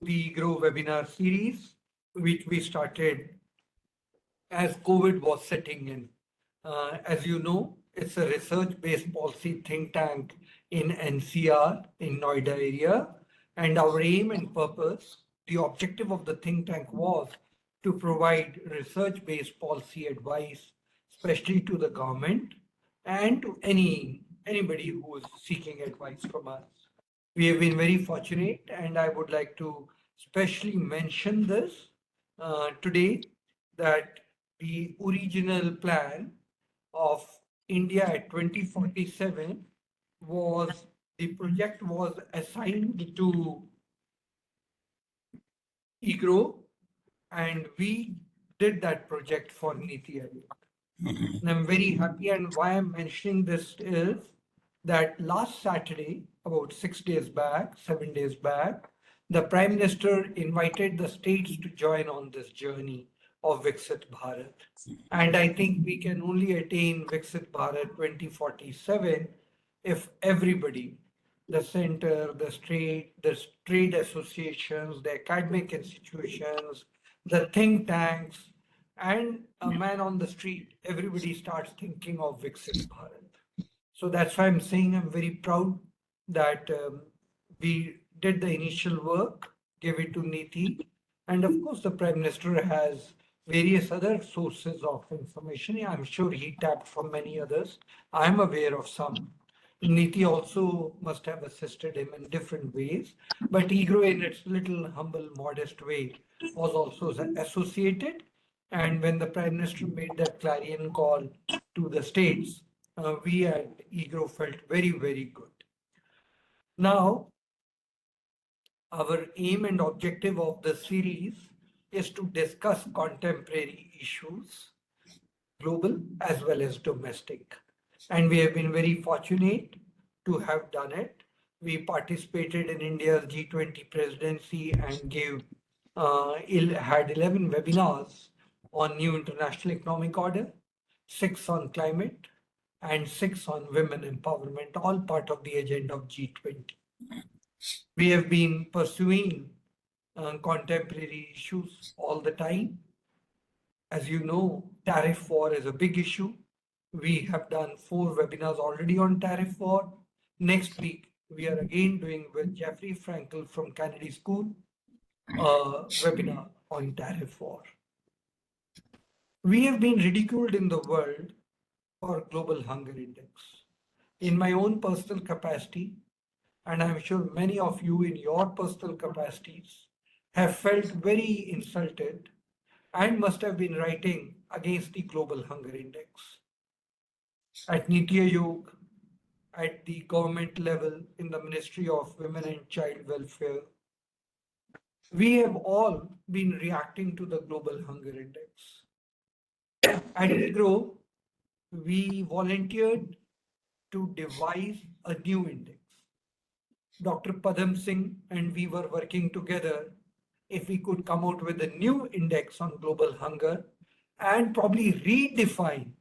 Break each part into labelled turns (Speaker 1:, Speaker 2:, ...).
Speaker 1: the EGROW webinar series, which we started as COVID was setting in. As you know, it's a research-based policy think tank in NCR, in Noida area. And our aim and purpose, the objective of the think tank was to provide research-based policy advice, especially to the government and to anybody who is seeking advice from us. We have been very fortunate, and I would like to specially mention this today, that the original plan of India at 2047 was, the project was assigned to EGROW, and we did that project for Niti Aayog. And I'm very happy, and why I'm mentioning this is that last Saturday, about 6 days back, 7 days back, the Prime Minister invited the states to join on this journey of Viksit Bharat. And I think we can only attain Viksit Bharat 2047 if everybody, the center, the trade associations, the academic institutions, the think tanks, and a man on the street, everybody starts thinking of Viksit Bharat. So that's why I'm saying I'm very proud that we did the initial work, gave it to Niti, and of course the Prime Minister has various other sources of information. I'm sure he tapped from many others. I'm aware of some. Niti also must have assisted him in different ways, but EGROW in its little humble, modest way was also associated. And when the Prime Minister made that clarion call to the states, we at EGROW felt very, very good. Now, our aim and objective of the series is to discuss contemporary issues, global as well as domestic. And we have been very fortunate to have done it. We participated in India's G20 presidency and had 11 webinars on new international economic order, 6 on climate, and 6 on women empowerment, all part of the agenda of G20. We have been pursuing contemporary issues all the time. As you know, tariff war is a big issue. We have done 4 webinars already on tariff war. Next week, we are again doing with Jeffrey Frankel from Kennedy School a webinar on tariff war. We have been ridiculed in the world for Global Hunger Index. In my own personal capacity, and I'm sure many of you in your personal capacities have felt very insulted and must have been writing against the Global Hunger Index. At Niti Aayog, at the government level, in the Ministry of Women and Child Welfare, we have all been reacting to the Global Hunger Index. At EGROW, we volunteered to devise a new index. Dr. Padam Singh and we were working together if we could come out with a new index on global hunger and probably redefine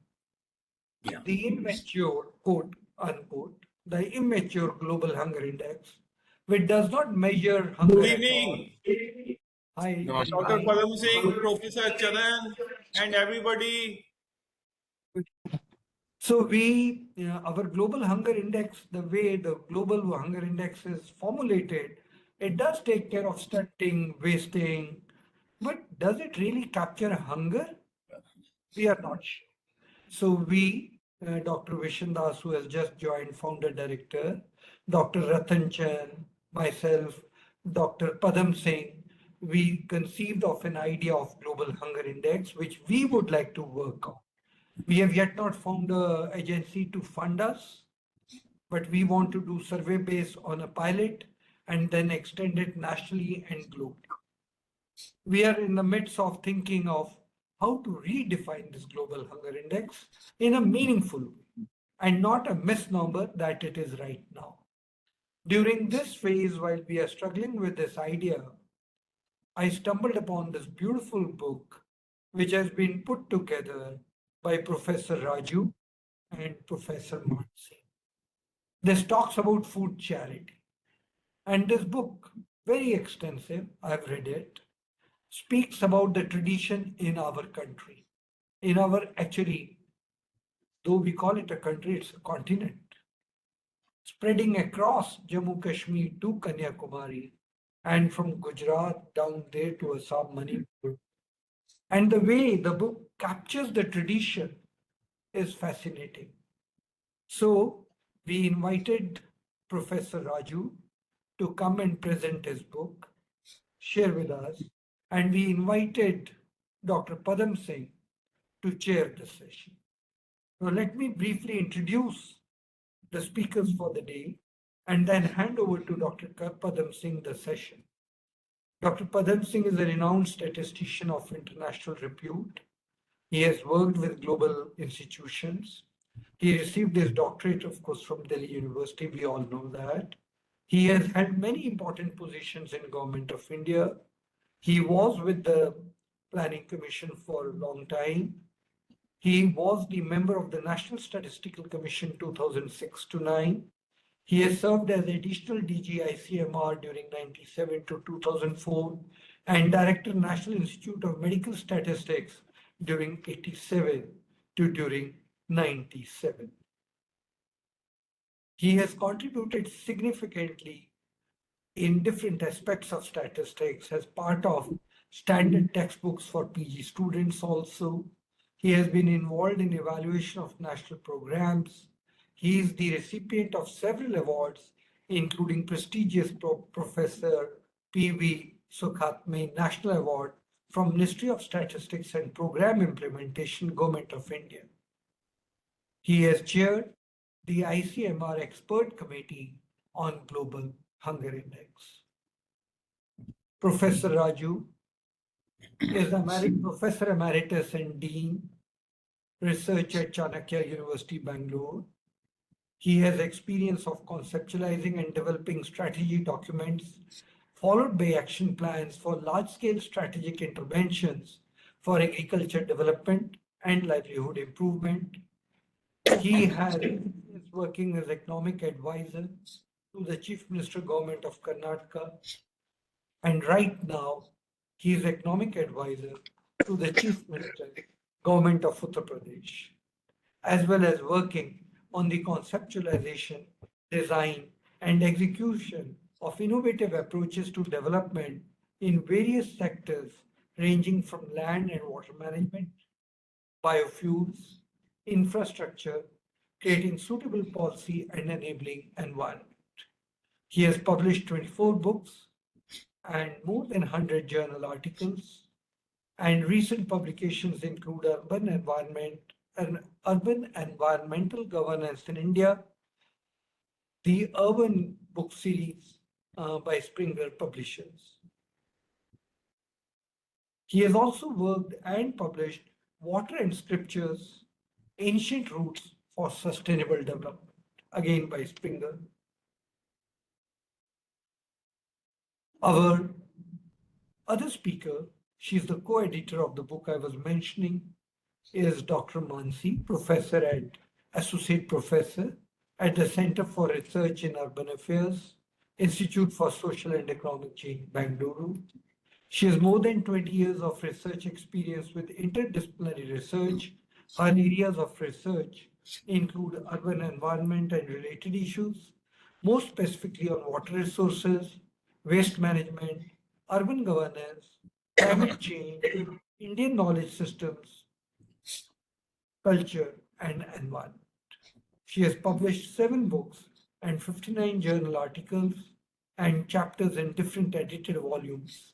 Speaker 1: the immature, quote unquote, the immature global hunger index, which does not measure hunger.
Speaker 2: Good evening.
Speaker 1: Hi.
Speaker 2: Dr. Padam Singh, Professor Chadan, and everybody.
Speaker 1: So our global hunger index, the way the global hunger index is formulated, it does take care of stunting, wasting, but does it really capture hunger? We are not sure. So Dr. Vishan Das, who has just joined, founder director, Dr. Ratan Chand, myself, Dr. Padam Singh, we conceived of an idea of global hunger index, which we would like to work on. We have yet not found an agency to fund us, but we want to do survey based on a pilot and then extend it nationally and globally. We are in the midst of thinking of how to redefine this global hunger index in a meaningful way and not a misnomer that it is right now. During this phase, while we are struggling with this idea, I stumbled upon this beautiful book which has been put together by Professor Raju and Professor Manasi. This talks about food charity. And this book, very extensive, I've read it, speaks about the tradition in our country, in our, actually, though we call it a country, it's a continent, spreading across Jammu Kashmir to Kanyakumari and from Gujarat down there to Assam, Manipur. And the way the book captures the tradition is fascinating. So we invited Professor Raju to come and present his book, share with us, and we invited Dr. Padam Singh to chair the session. Now let me briefly introduce the speakers for the day and then hand over to Dr. Padam Singh the session. Dr. Padam Singh is a renowned statistician of international repute. He has worked with global institutions. He received his doctorate, of course, from Delhi University. We all know that. He has had many important positions in Government of India. He was with the Planning Commission for a long time. He was the member of the National Statistical Commission 2006 to 9. He has served as additional DG ICMR during 97 to 2004 and Director National Institute of Medical Statistics during 87 to during 97. He has contributed significantly in different aspects of statistics as part of standard textbooks for PG students also. He has been involved in evaluation of national programs. He is the recipient of several awards, including prestigious Professor P.V. Sukhatme National Award from Ministry of Statistics and Program Implementation, Government of India. He has chaired the ICMR Expert Committee on Global Hunger Index. Professor Raju is Professor Emeritus and Dean, Research at Chanakya University, Bangalore. He has experience of conceptualizing and developing strategy documents, followed by action plans for large-scale strategic interventions for agriculture development and livelihood improvement. He is working as economic advisor to the Chief Minister Government of Karnataka, and right now he is economic advisor to the Chief Minister Government of Uttar Pradesh, as well as working on the conceptualization, design, and execution of innovative approaches to development in various sectors ranging from land and water management, biofuels, infrastructure, creating suitable policy and enabling environment. He has published 24 books and more than 100 journal articles, and recent publications include Urban Environmental Governance in India, the Urban book series by Springer Publishers. He has also worked and published Water and Scriptures, Ancient Roots for Sustainable Development, again by Springer. Our other speaker, she's the co-editor of the book I was mentioning, is Dr. Manasi, Associate Professor at the Center for Research in Urban Affairs, Institute for Social and Economic Change, Bangalore. She has more than 20 years of research experience with interdisciplinary research. Her areas of research include urban environment and related issues, more specifically on water resources, waste management, urban governance, climate change, Indian knowledge systems, culture, and environment. She has published 7 books and 59 journal articles and chapters in different edited volumes.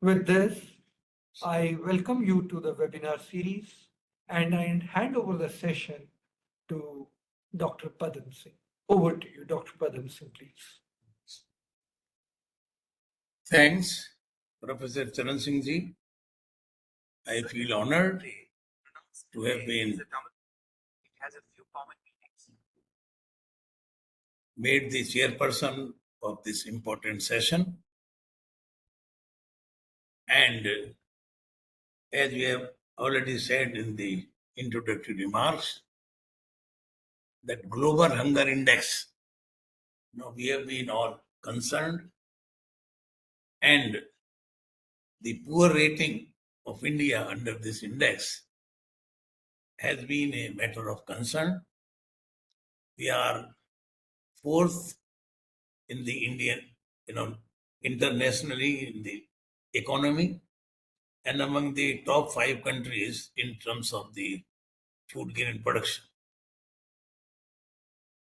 Speaker 1: With this, I welcome you to the webinar series and I hand over the session to Dr. Padam Singh. Over to you, Dr. Padam Singh, please.
Speaker 3: Thanks, Professor Charan Singh ji. I feel honored to have been made the chairperson of this important session. And as we have already said in the introductory remarks, that global hunger index, we have been all concerned, and the poor rating of India under this index has been a matter of concern. We are fourth in the Indian, internationally in the economy, and among the top 5 countries in terms of the food grain production.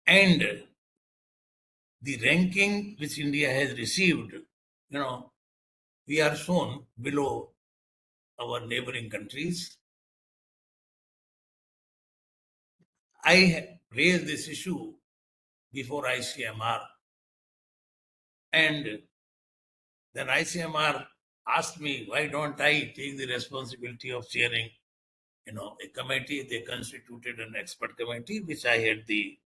Speaker 3: And the ranking which India has received, we are shown below our neighboring countries. I raised this issue before ICMR, and then ICMR asked me, why don't I take the responsibility of chairing, a committee. They constituted an expert committee, which I had the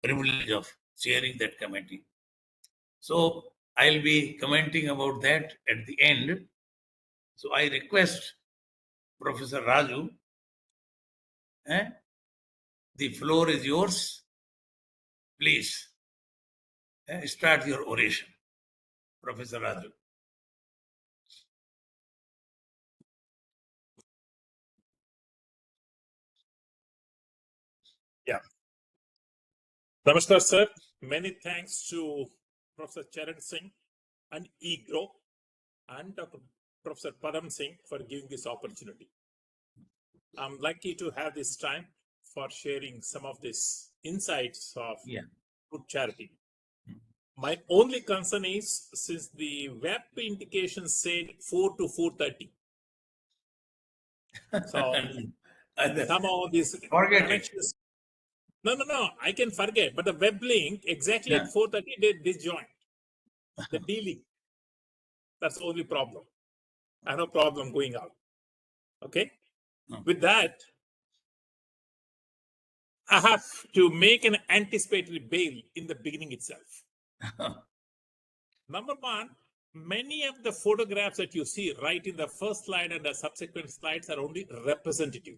Speaker 3: privilege of chairing that committee. So I'll be commenting about that at the end. So I request Professor Raju, the floor is yours. Please start your oration, Professor Raju.
Speaker 4: Yeah. Namaskar, sir. Many thanks to Professor Charan Singh and EGROW and Dr. Professor Padam Singh for giving this opportunity. I'm lucky to have this time for sharing some of these insights of food charity. My only concern is, since the web indication said 4 to 4:30, so somehow these connections. No. I can forget, but the web link exactly at 4:30 they disjoint. The D-link. That's the only problem. I have no problem going out. Okay. With that, I have to make an anticipatory bail in the beginning itself. Number one, many of the photographs that you see right in the first slide and the subsequent slides are only representative.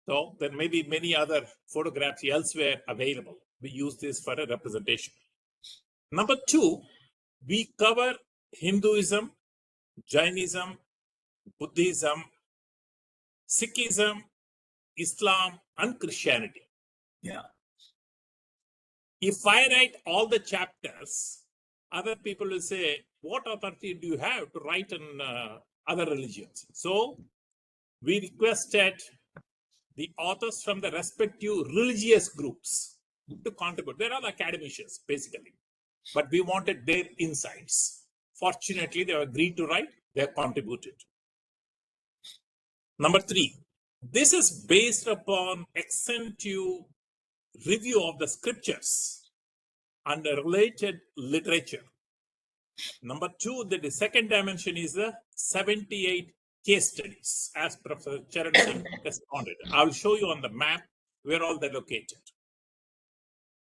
Speaker 4: So there may be many other photographs elsewhere available. We use this for a representation. Number two, we cover Hinduism, Jainism, Buddhism, Sikhism, Islam, and Christianity.
Speaker 3: Yeah.
Speaker 4: If I write all the chapters, other people will say, what authority do you have to write on other religions? So we requested the authors from the respective religious groups to contribute. They're all academicians, basically. But we wanted their insights. Fortunately, they agreed to write, they have contributed. Number three, this is based upon extensive review of the scriptures and the related literature. Number two, the second dimension is the 78 case studies, as Professor Charan Singh responded. I'll show you on the map where all they're located.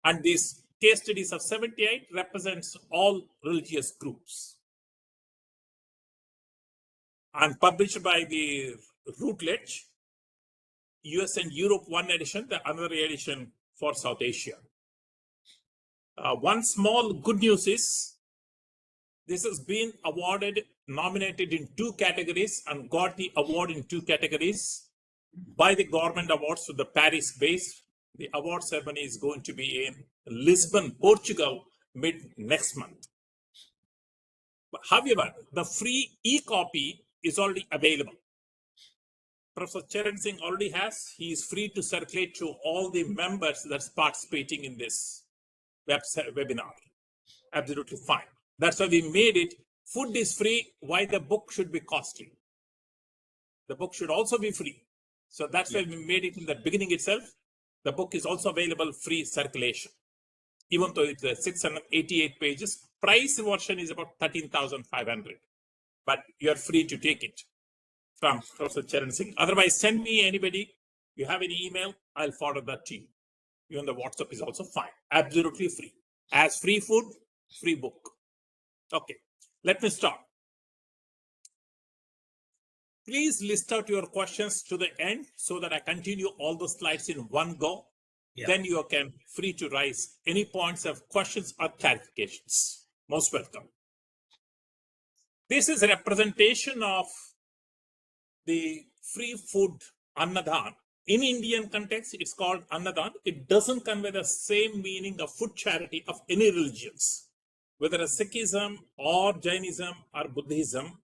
Speaker 4: And these case studies of 78 represents all religious groups. And published by the Routledge, US and Europe one edition, the other edition for South Asia. One small good news is, this has been awarded, nominated in 2 categories and got the award in 2 categories by the government awards to the Paris base. The award ceremony is going to be in Lisbon, Portugal, mid next month. However, the free e-copy is already available. Professor Charan Singh already has. He is free to circulate to all the members that's participating in this webinar. Absolutely fine. That's why we made it. Food is free. Why the book should be costly? The book should also be free. So that's why we made it in the beginning itself. The book is also available free circulation. Even though it's 688 pages, price version is about 13,500. But you're free to take it from Professor Charan Singh. Otherwise, send me anybody. You have any email, I'll forward that to you. Even the WhatsApp is also fine. Absolutely free. As free food, free book. Okay, let me start. Please list out your questions to the end so that I continue all the slides in one go.
Speaker 3: Yeah.
Speaker 4: Then you can free to raise any points of questions or clarifications. Most welcome. This is a representation of the free food Anna-daan. In Indian context, it's called Anna-daan. It doesn't convey the same meaning of food charity of any religions, whether a Sikhism or Jainism or Buddhism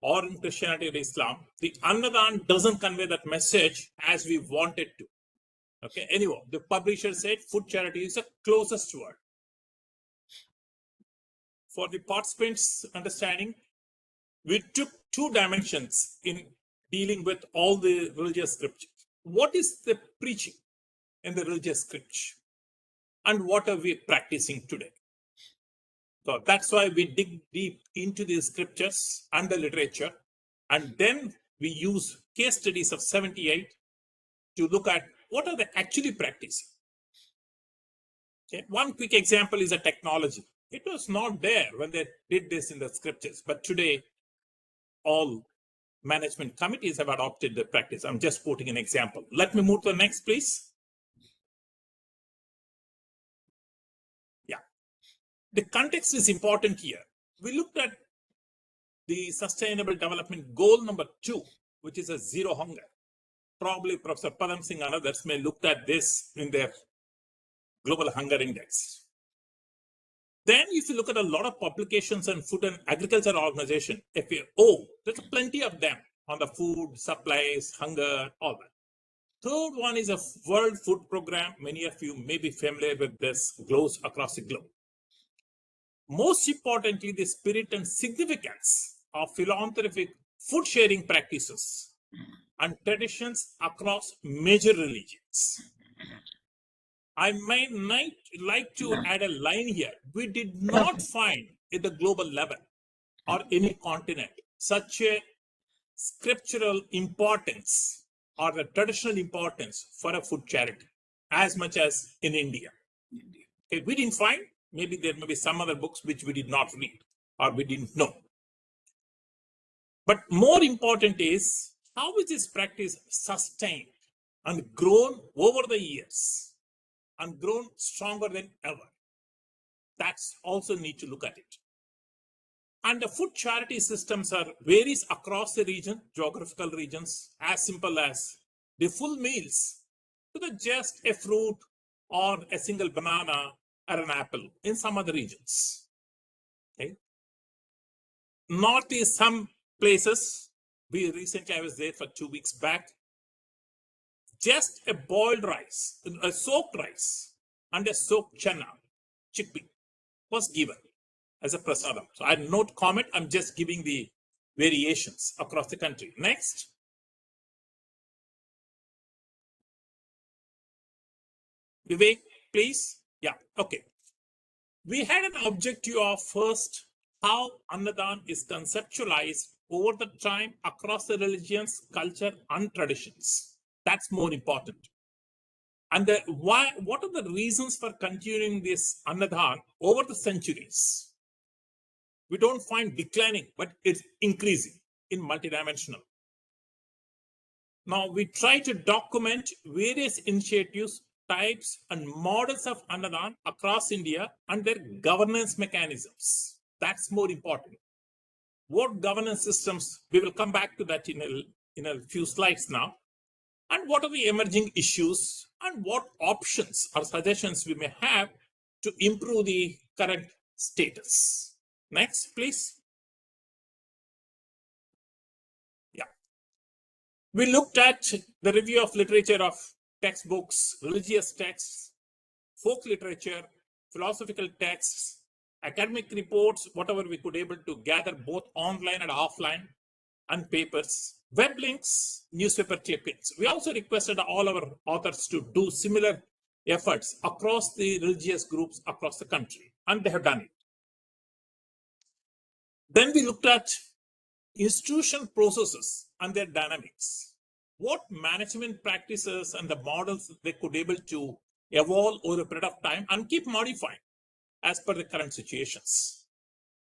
Speaker 4: or in Christianity or Islam. The Anna-daan doesn't convey that message as we want it to. Okay. Anyway, the publisher said food charity is the closest word. For the participants' understanding, we took two dimensions in dealing with all the religious scriptures. What is the preaching in the religious scripture? And what are we practicing today? So that's why we dig deep into the scriptures and the literature. And then we use case studies of 78 to look at what are they actually practicing. Okay. One quick example is a technology. It was not there when they did this in the scriptures, but today all management committees have adopted the practice. I'm just quoting an example. Let me move to the next, please. Yeah. The context is important here. We looked at the Sustainable Development Goal number 2, which is a zero hunger. Probably Professor Padam Singh and others may look at this in their Global Hunger Index. Then if you look at a lot of publications on Food and Agriculture Organization, FAO, there's plenty of them on the food, supplies, hunger, all that. Third one is a World Food Program. Many of you may be familiar with this, goes across the globe. Most importantly, the spirit and significance of philanthropic food sharing practices and traditions across major religions. I might like to add a line here. We did not find at the global level or any continent such a scriptural importance or the traditional importance for a food charity as much as in India. Okay, we didn't find, maybe there may be some other books which we did not read or we didn't know. But more important is, how is this practice sustained and grown over the years and grown stronger than ever? That's also need to look at it. And the food charity systems are varies across the region, geographical regions, as simple as the full meals to the just a fruit or a single banana or an apple in some other regions. Okay. North is some places. I was there for 2 weeks back. Just a boiled rice, a soaked rice, and a soaked chana, chickpea, was given as a prasadam. So I not comment, I'm just giving the variations across the country. Next. Vivek, please. Yeah, okay. We had an objective of first how Anna-daan is conceptualized over the time across the religions, culture, and traditions. That's more important. And what are the reasons for continuing this Anna-daan over the centuries? We don't find declining, but it's increasing in multidimensional. Now we try to document various initiatives, types, and models of Anna-daan across India and their governance mechanisms. That's more important. What governance systems, we will come back to that in a few slides now. And what are the emerging issues and what options or suggestions we may have to improve the current status. Next, please. Yeah. We looked at the review of literature of textbooks, religious texts, folk literature, philosophical texts, academic reports, whatever we could able to gather both online and offline, and papers, web links, newspaper clippings. We also requested all our authors to do similar efforts across the religious groups across the country, and they have done it. Then we looked at institutional processes and their dynamics. What management practices and the models they could able to evolve over a period of time and keep modifying as per the current situations.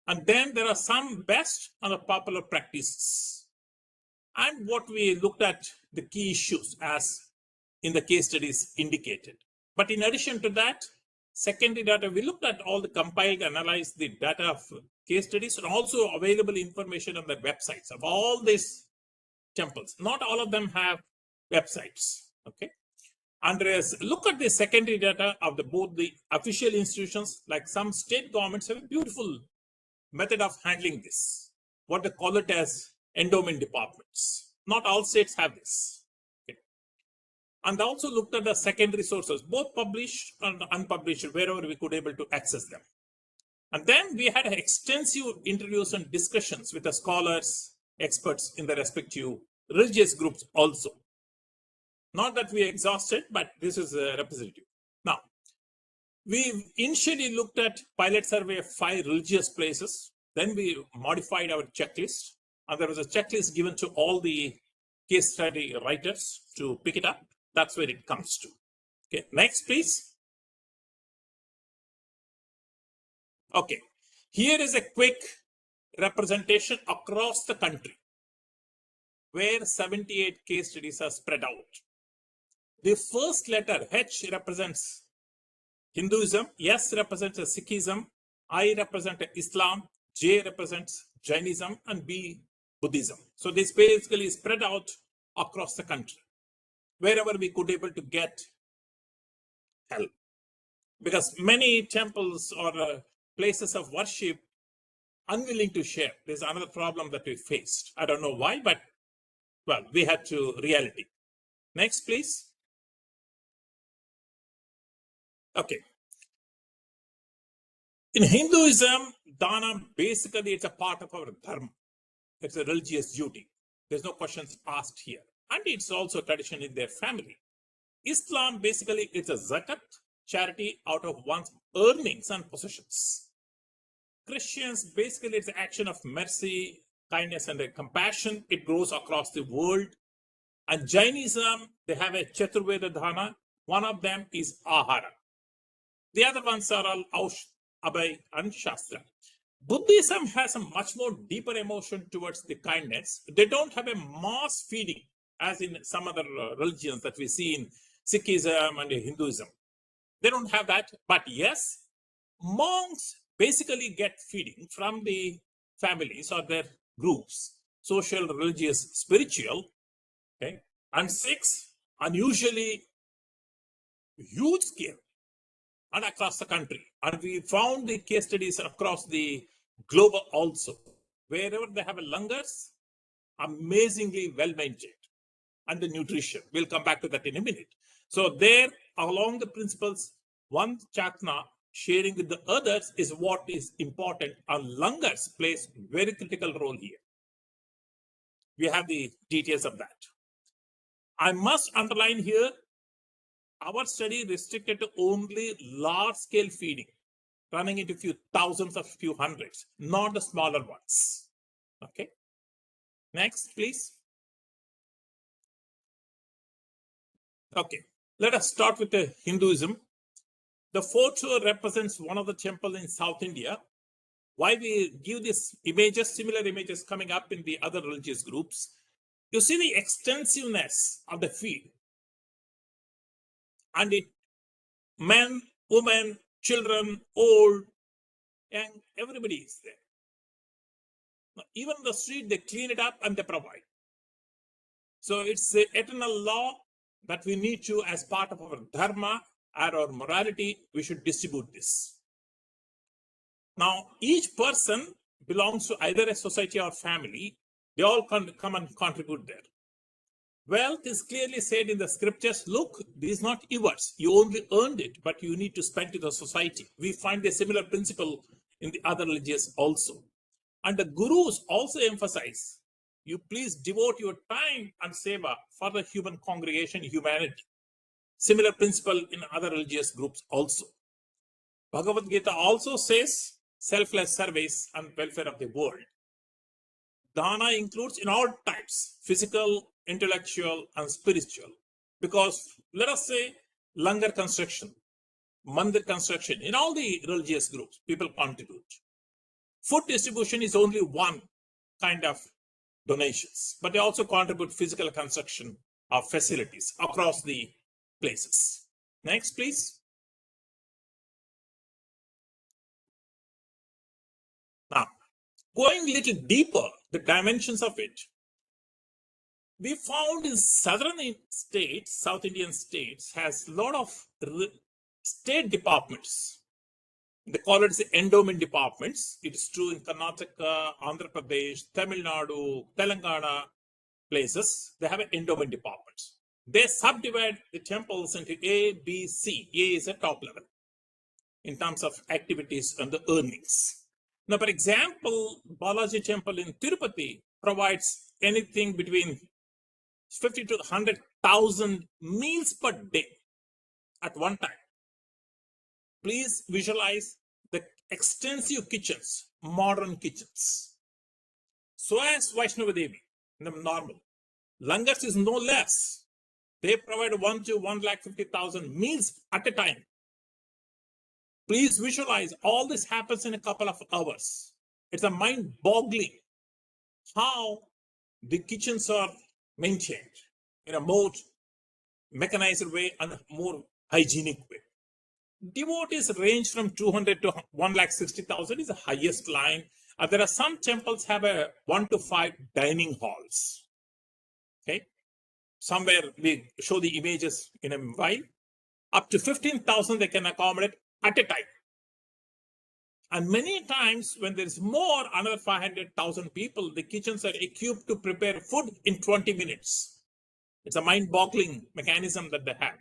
Speaker 4: And then there are some best and the popular practices. And what we looked at the key issues as in the case studies indicated. But in addition to that, secondary data, we looked at all the compiled, analyzed the data of case studies and also available information on the websites of all these temples. Not all of them have websites. Okay. Andreas, look at the secondary data of both the official institutions, like some state governments have a beautiful method of handling this. What they call it as endowment departments. Not all states have this. Okay. And also looked at the secondary sources, both published and unpublished, wherever we could able to access them. And then we had extensive interviews and discussions with the scholars, experts in the respective religious groups also. Not that we exhausted, but this is representative. Now, we initially looked at pilot survey of 5 religious places. Then we modified our checklist. And there was a checklist given to all the case study writers to pick it up. That's where it comes to. Okay, next, please. Okay, here is a quick representation across the country where 78 case studies are spread out. The first letter, H, represents Hinduism, S represents Sikhism, I represents Islam, J represents Jainism, and B, Buddhism. So this basically is spread out across the country, wherever we could able to get help. Because many temples or places of worship unwilling to share. There's another problem that we faced. I don't know why, but well, we had to reality. Next, please. Okay. In Hinduism, dana, basically it's a part of our dharma. It's a religious duty. There's no questions asked here. And it's also a tradition in their family. Islam, basically it's a zakat, charity out of one's earnings and possessions. Christians, basically it's an action of mercy, kindness, and compassion. It grows across the world. And Jainism, they have a Chaturveda dana. One of them is ahara. The other ones are all Aush, Abhay, and Shastra. Buddhism has a much more deeper emotion towards the kindness. They don't have a mass feeding as in some other religions that we see in Sikhism and Hinduism. They don't have that. But yes, monks basically get feeding from the families or their groups, social, religious, spiritual. Okay, and Sikhs unusually huge scale and across the country. And we found the case studies across the globe also. Wherever they have a langars, amazingly well maintained. And the nutrition, we'll come back to that in a minute. So there, along the principles, one chakna sharing with the others is what is important. And langars plays very critical role here. We have the details of that. I must underline here, our study restricted to only large-scale feeding, running into few thousands of few hundreds, not the smaller ones. Okay. Next, please. Okay. Let us start with the Hinduism. The photo represents one of the temples in South India. Why we give these images, similar images coming up in the other religious groups. You see the extensiveness of the feed. And it, men, women, children, old, young, everybody is there. Now, even the street, they clean it up and they provide. So it's the eternal law that we need to, as part of our dharma or our morality, we should distribute this. Now, each person belongs to either a society or family. They all come and contribute there. Wealth is clearly said in the scriptures, look, this is not yours. You only earned it, but you need to spend to the society. We find a similar principle in the other religions also. And the gurus also emphasize, you please devote your time and seva for the human congregation, humanity. Similar principle in other religious groups also. Bhagavad Gita also says selfless service and welfare of the world. Dana includes in all types, physical, intellectual, and spiritual. Because let us say langar construction, mandir construction, in all the religious groups, people contribute. Food distribution is only one kind of donations, but they also contribute physical construction of facilities across the places. Next, please. Now, going a little deeper, the dimensions of it, we found in southern states, South Indian states, has a lot of state departments. They call it the endowment departments. It is true in Karnataka, Andhra Pradesh, Tamil Nadu, Telangana places. They have an endowment departments. They subdivide the temples into A, B, C. A is a top level in terms of activities and the earnings. Now, for example, Balaji Temple in Tirupati provides anything between 50 to 100,000 meals per day at one time. Please visualize the extensive kitchens, modern kitchens. So as Vaishnava Devi, the normal. Langars is no less. They provide 1 to 1,50,000 meals at a time. Please visualize all this happens in a couple of hours. It's a mind-boggling how the kitchens are maintained in a more mechanized way and more hygienic way. Devotees range from 200 to 1,60,000 is the highest line. There are some temples have a 1 to 5 dining halls. Okay, somewhere we show the images in a while. Up to 15,000 they can accommodate at a time. And many times when there is more, another 500,000 people, the kitchens are equipped to prepare food in 20 minutes. It's a mind-boggling mechanism that they have.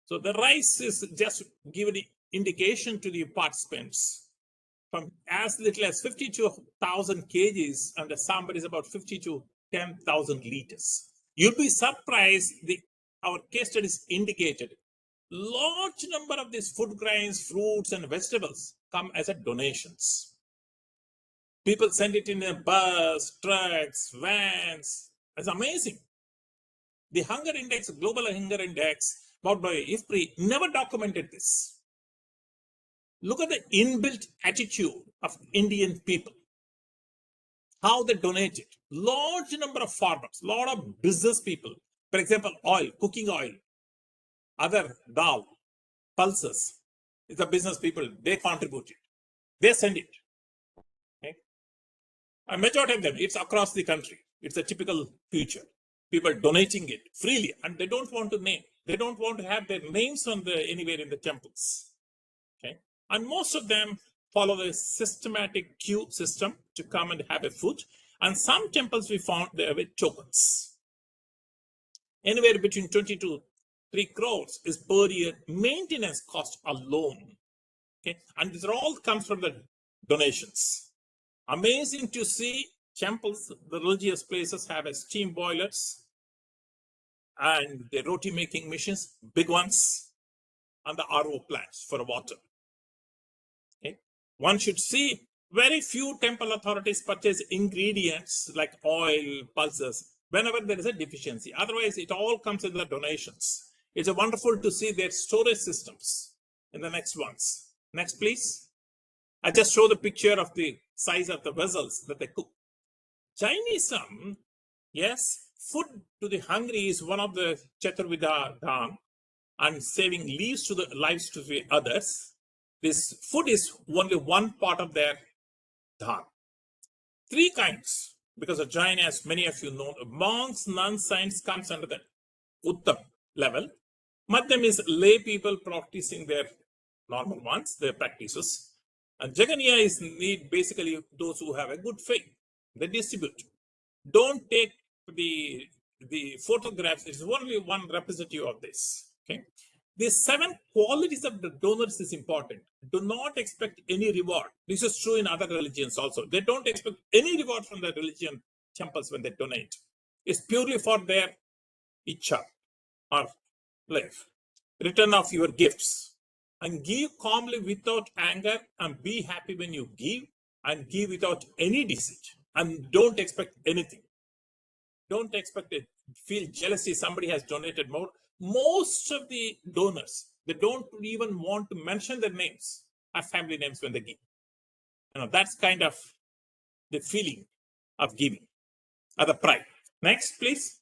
Speaker 4: So the rice is just giving indication to the participants from as little as 52,000 kgs, and the sambar is about 50 to 10,000 liters. You'll be surprised, our case studies indicated large number of these food grains, fruits, and vegetables come as a donations. People send it in a bus, trucks, vans. It's amazing. The hunger index, global hunger index, brought by IFPRI, never documented this. Look at the inbuilt attitude of Indian people, how they donate it. Large number of farmers, lot of business people. For example, oil, cooking oil, other dal, pulses. It's the business people, they contribute it. They send it. Okay? A majority of them, it's across the country. It's a typical feature. People donating it freely, and they don't want to name. They don't want to have their names on anywhere in the temples. Okay, and most of them follow the systematic queue system to come and have a food. And some temples we found there with tokens. Anywhere between 20 to 3 crores is per year maintenance cost alone. Okay, and this all comes from the donations. Amazing to see temples, the religious places have a steam boilers and the roti making machines, big ones, and the RO plants for water. Okay. One should see very few temple authorities purchase ingredients like oil, pulses, whenever there is a deficiency. Otherwise, it all comes in the donations. It's wonderful to see their storage systems in the next ones. Next, please. I just show the picture of the size of the vessels that they cook. Jainism, yes, food to the hungry is one of the Chaturvida Dhan, and saving lives to the others. This food is only one part of their dhan. 3 kinds, because of Jain, as many of you know, monks, nuns, saints comes under the Uttam level. Madhyam is lay people practicing their normal ones, their practices. And Jaganiya is need basically those who have a good faith. They distribute. Don't take the photographs. It's only one representative of this. Okay. The 7 qualities of the donors is important. Do not expect any reward. This is true in other religions also. They don't expect any reward from the religion temples when they donate. It's purely for their ichha or life. Return of your gifts. And give calmly without anger, and be happy when you give, and give without any deceit. And don't expect anything. Don't expect it. Feel jealousy, somebody has donated more. Most of the donors, they don't even want to mention their names, have family names when they give. That's kind of the feeling of giving, or the pride. Next, please.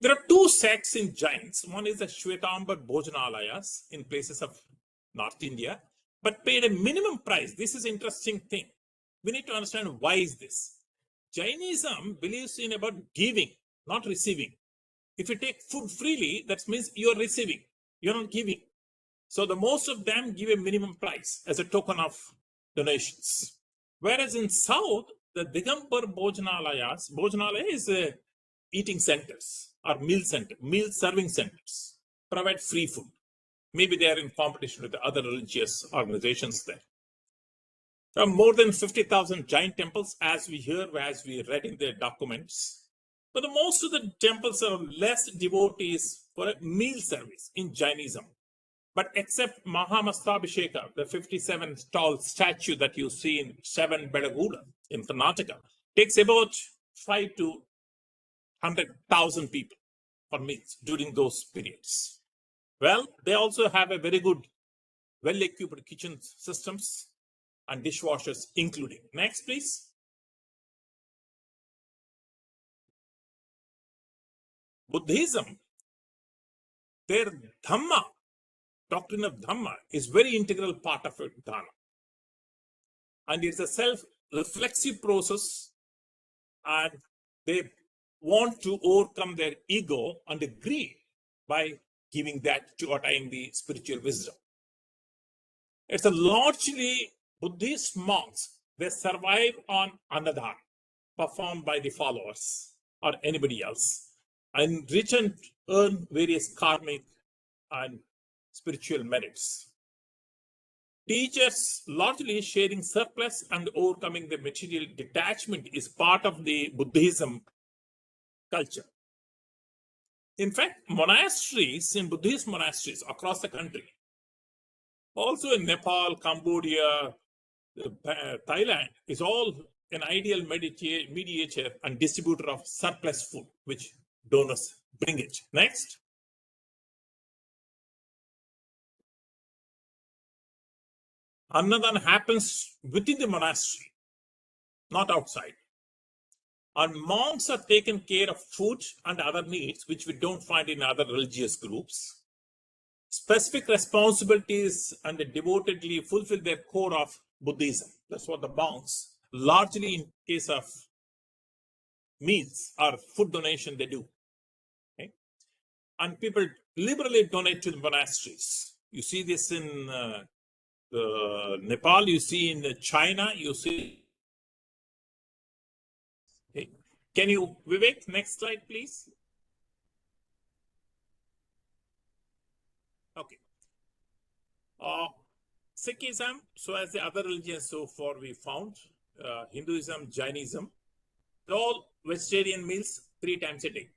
Speaker 4: There are two sects in Jains. One is the Shwetambar Bhojanalayas in places of North India, but paid a minimum price. This is an interesting thing. We need to understand why is this. Jainism believes in about giving, not receiving. If you take food freely, that means you are receiving, you're not giving. So the most of them give a minimum price as a token of donations. Whereas in South, the Digambar Bhojanalayas, Bhojanalaya is eating centers or meal serving centers, provide free food. Maybe they are in competition with the other religious organizations there. There are more than 50,000 giant temples, as we read in the documents. But most of the temples are less devotees for a meal service in Jainism. But except Mahamastabhisheka, the 57 tall statue that you see in 7 Bedaguda in Karnataka, takes about 5 to 100,000 people for meals during those periods. Well, they also have a very good, well-equipped kitchen systems and dishwashers including. Next, please. Buddhism, their Dhamma, doctrine of Dhamma, is very integral part of it, Dharma. And it's a self-reflexive process, and they want to overcome their ego and greed by giving that to attain the spiritual wisdom. It's a largely Buddhist monks. They survive on Anna-daan, performed by the followers or anybody else, and rich and earn various karmic and spiritual merits. Teachers largely sharing surplus and overcoming the material detachment is part of the Buddhism culture. In fact, monasteries in Buddhist monasteries across the country, also in Nepal, Cambodia, Thailand, is all an ideal mediator and distributor of surplus food, which donors bring it. Next. Anna-daan happens within the monastery, not outside. And monks are taken care of food and other needs, which we don't find in other religious groups. Specific responsibilities and devotedly fulfill their core of Buddhism. That's what the monks, largely in case of meals or food donation, they do. Okay? And people liberally donate to the monasteries. You see this in Nepal, you see in China, you see. Okay. Can you, Vivek, next slide, please? Okay. Sikhism, so as the other religions so far we found, Hinduism, Jainism, they're all vegetarian meals 3 times a day.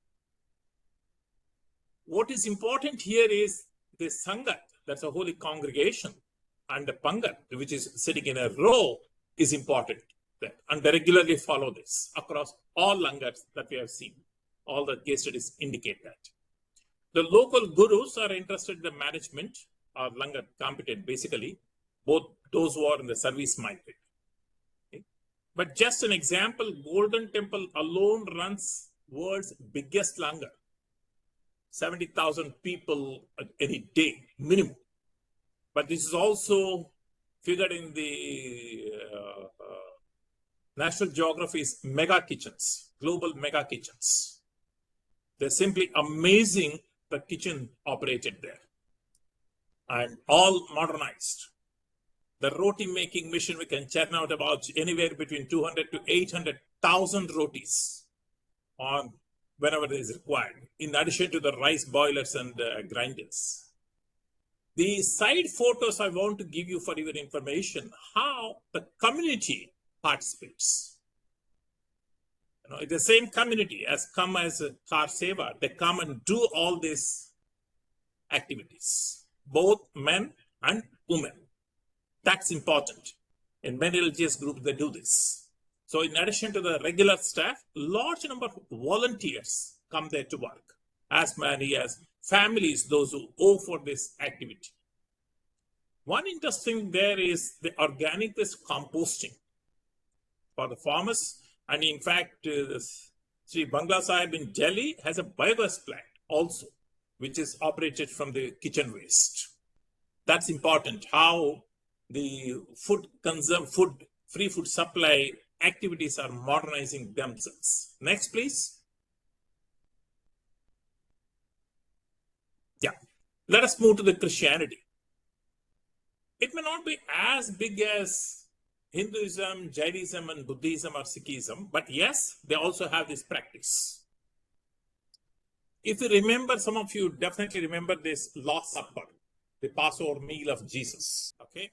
Speaker 4: What is important here is the Sangat, that's a holy congregation, and the Pangat, which is sitting in a row, is important there. And they regularly follow this across all langars that we have seen. All the case studies indicate that. The local gurus are interested in the management or langar competent, basically, both those who are in the service minded. Okay. But just an example, Golden Temple alone runs world's biggest langar. 70,000 people any day, minimum. But this is also figured in the National Geography's mega kitchens, global mega kitchens. They're simply amazing, the kitchen operated there. And all modernized. The roti making machine, we can churn out about anywhere between 200 to 800,000 rotis on whenever it is required, in addition to the rice boilers and grinders. The side photos I want to give you for your information, how the community participates. You know, the same community has come as a Kar Seva. They come and do all these activities, both men and women. That's important. In many religious groups, they do this. So in addition to the regular staff, large number of volunteers come there to work, as many as families, those who owe for this activity. One interesting there is the organic waste composting for the farmers. And in fact, Sri Bangla Sahib in Delhi has a biogas plant also, which is operated from the kitchen waste. That's important, how the free food supply activities are modernizing themselves. Next, please. Yeah, let us move to the Christianity. It may not be as big as Hinduism, Jainism, and Buddhism or Sikhism, but yes, they also have this practice. If you remember, some of you definitely remember this Last Supper, the Passover meal of Jesus. Okay.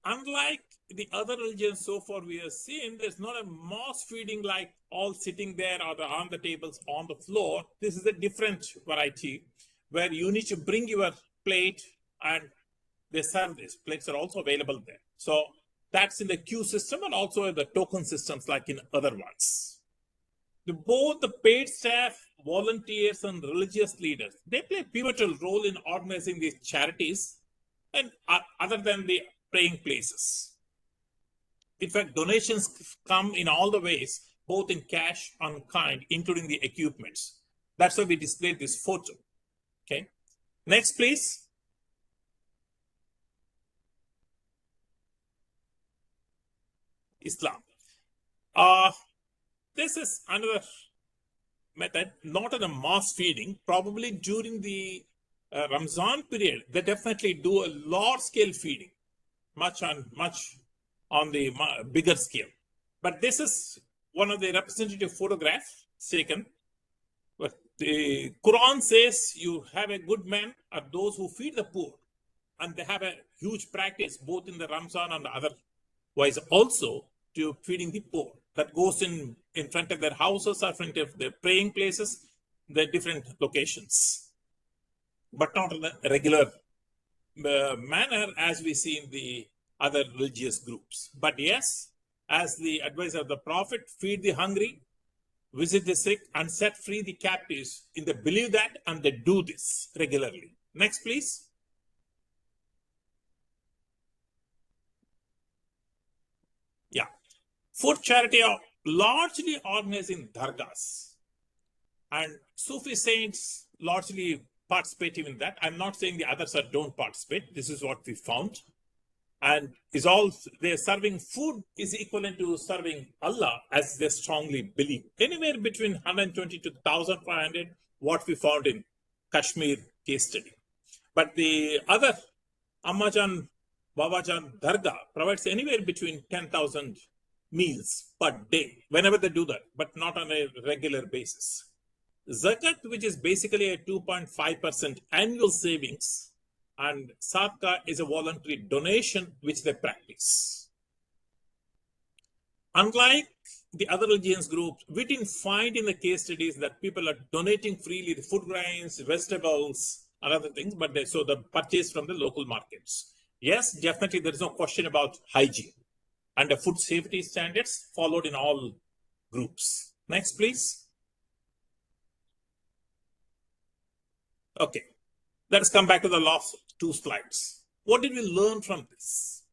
Speaker 4: Unlike the other religions so far we have seen, there's not a mass feeding like all sitting there or on the tables on the floor. This is a different variety where you need to bring your plate and they serve this. Plates are also available there. So that's in the queue system and also in the token systems like in other ones. Both the paid staff, volunteers, and religious leaders, they play a pivotal role in organizing these charities and other than the praying places. In fact, donations come in all the ways, both in cash and kind, including the equipments. That's why we displayed this photo. Okay. Next, please. Islam. This is another method, not in a mass feeding, probably during the Ramzan period. They definitely do a large scale feeding, much on the bigger scale. But this is one of the representative photographs taken. But the Quran says you have a good man are those who feed the poor, and they have a huge practice both in the Ramzan and otherwise also to feeding the poor. That goes in front of their houses or in front of their praying places, the different locations, but not in a regular manner as we see in the other religious groups. But yes, as the advice of the Prophet, feed the hungry, visit the sick, and set free the captives. They believe that and they do this regularly. Next, please. Yeah. Food charity are largely organized in dargahs, and Sufi saints largely participate in that. I'm not saying the others don't participate. This is what we found. And is all they're serving food is equivalent to serving Allah, as they strongly believe. Anywhere between 120 to 1,500, what we found in Kashmir case study. But the other Ammajan, Babajan Dargah provides anywhere between 10,000 meals per day, whenever they do that, but not on a regular basis. Zakat, which is basically a 2.5% annual savings, and Sadqa is a voluntary donation which they practice. Unlike the other religious groups, we didn't find in the case studies that people are donating freely the food grains, vegetables, and other things, but they purchase from the local markets. Yes, definitely there is no question about hygiene and the food safety standards followed in all groups. Next, please. Okay, let us come back to the last two slides. What did we learn from this?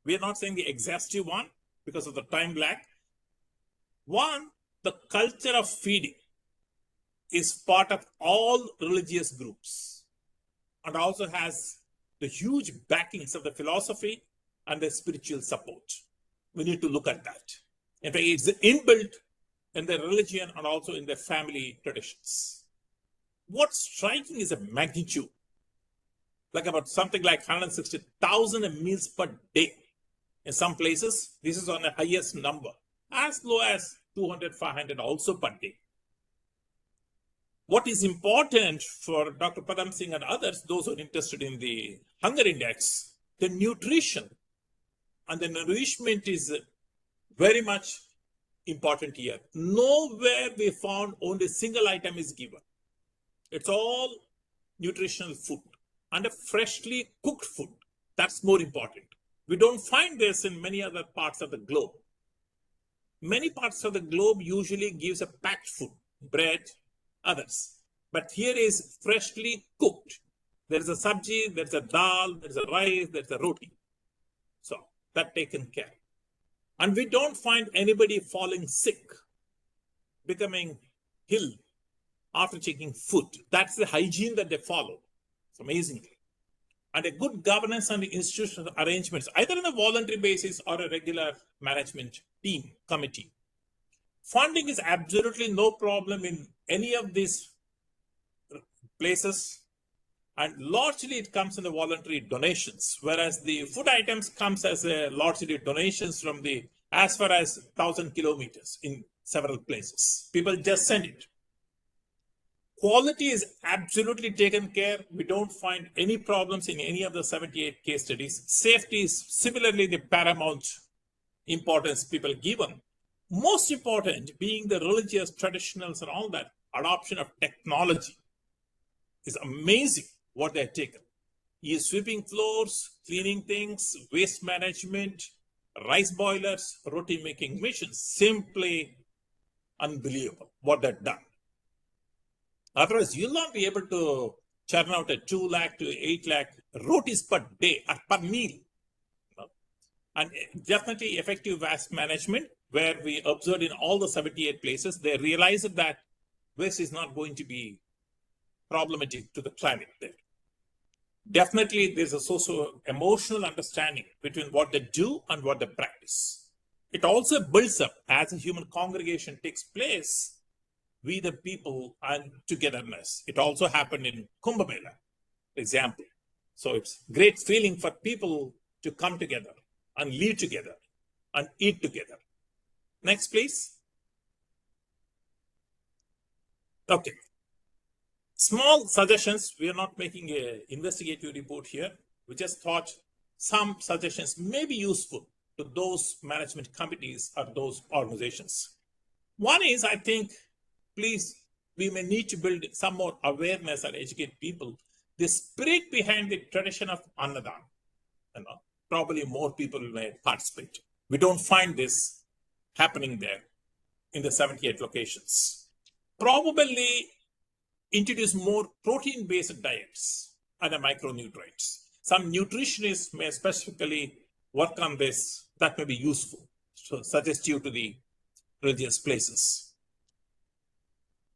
Speaker 4: We are not saying the exhaustive one because of the time lag. One, the culture of feeding is part of all religious groups and also has the huge backings of the philosophy and the spiritual support. We need to look at that. In fact, it's inbuilt in the religion and also in the family traditions. What's striking is a magnitude, like about something like 160,000 meals per day. In some places, this is on the highest number, as low as 200, 500 also per day. What is important for Dr. Padam Singh and others, those who are interested in the hunger index, the nutrition and the nourishment is very much important here. Nowhere we found only a single item is given. It's all nutritional food and a freshly cooked food. That's more important. We don't find this in many other parts of the globe. Many parts of the globe usually gives a packed food, bread, others. But here is freshly cooked. There's a sabji, there's a dal, there's a rice, there's a roti. So that taken care. And we don't find anybody falling sick becoming hill after taking food. That's the hygiene that they follow. It's amazing. And a good governance and institutional arrangements, either on a voluntary basis or a regular management team, committee. Funding is absolutely no problem in any of these places. And largely it comes in the voluntary donations, whereas the food items comes as a largely donations from the as far as 1,000 kilometers in several places. People just send it. Quality is absolutely taken care. We don't find any problems in any of the 78 case studies. Safety is similarly the paramount importance people given. Most important being the religious traditionals and all that, adoption of technology is amazing what they're taken. He is sweeping floors, cleaning things, waste management, rice boilers, roti making machines. Simply unbelievable what they've done. Otherwise, you'll not be able to churn out a 2 lakh to 8 lakh rotis per day or per meal. And definitely effective waste management, where we observed in all the 78 places, they realized that waste is not going to be problematic to the climate there. Definitely, there's a socio-emotional understanding between what they do and what they practice. It also builds up as a human congregation takes place, we the people and togetherness. It also happened in Kumbh Mela, example. So it's great feeling for people to come together and live together and eat together. Next, please. Okay. Small suggestions. We are not making an investigative report here. We just thought some suggestions may be useful to those management committees or those organizations. One is, I think, please, we may need to build some more awareness and educate people. The spirit behind the tradition of Anna-daan, probably more people may participate. We don't find this happening there in the 78 locations. Probably introduce more protein-based diets and micronutrients. Some nutritionists may specifically work on this. That may be useful. So suggest you to the religious places.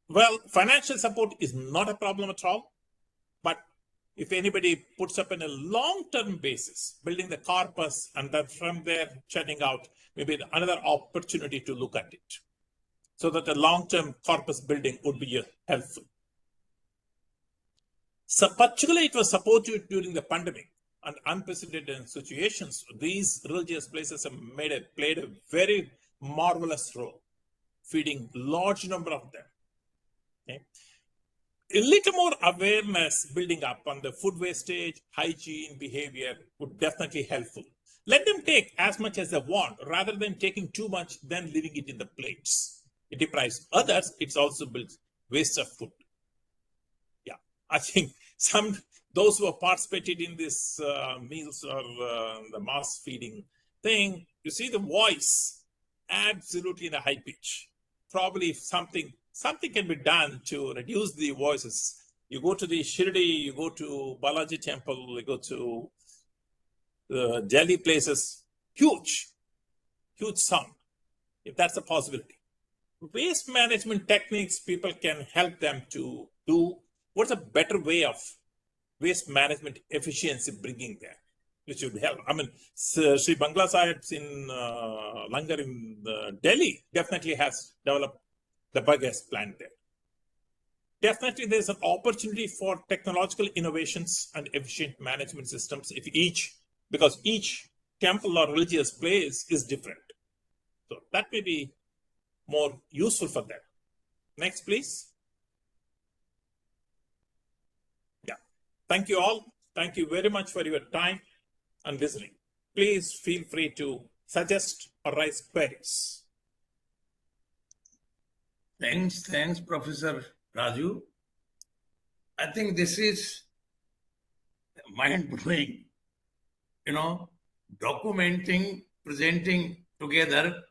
Speaker 4: Well, financial support is not a problem at all, but if anybody puts up in a long-term basis, building the corpus and then from there churning out, maybe another opportunity to look at it. So that the long-term corpus building would be helpful. So particularly it was supported during the pandemic and unprecedented situations. These religious places have played a very marvelous role, feeding large number of them. Okay. A little more awareness building up on the food wastage, hygiene, behavior would definitely helpful. Let them take as much as they want rather than taking too much, then leaving it in the plates. It deprives others. It also builds waste of food. Yeah, I think those who have participated in this meals or the mass feeding thing, you see the voice absolutely in a high pitch. Probably if something can be done to reduce the voices. You go to the Shirdi, you go to Balaji temple, you go to the Delhi places, huge sound, if that's a possibility. Waste management techniques, people can help them to do what's a better way of waste management efficiency bringing there, which would help. I mean, Sri Bangla Sahib's in Langar in Delhi definitely has developed the biggest plant there. Definitely there's an opportunity for technological innovations and efficient management systems because each temple or religious place is different. So that may be more useful for them. Next, please. Yeah. Thank you all. Thank you very much for your time and listening. Please feel free to suggest or raise queries.
Speaker 3: Thanks, Professor Raju. I think this is mind-blowing, documenting, presenting together,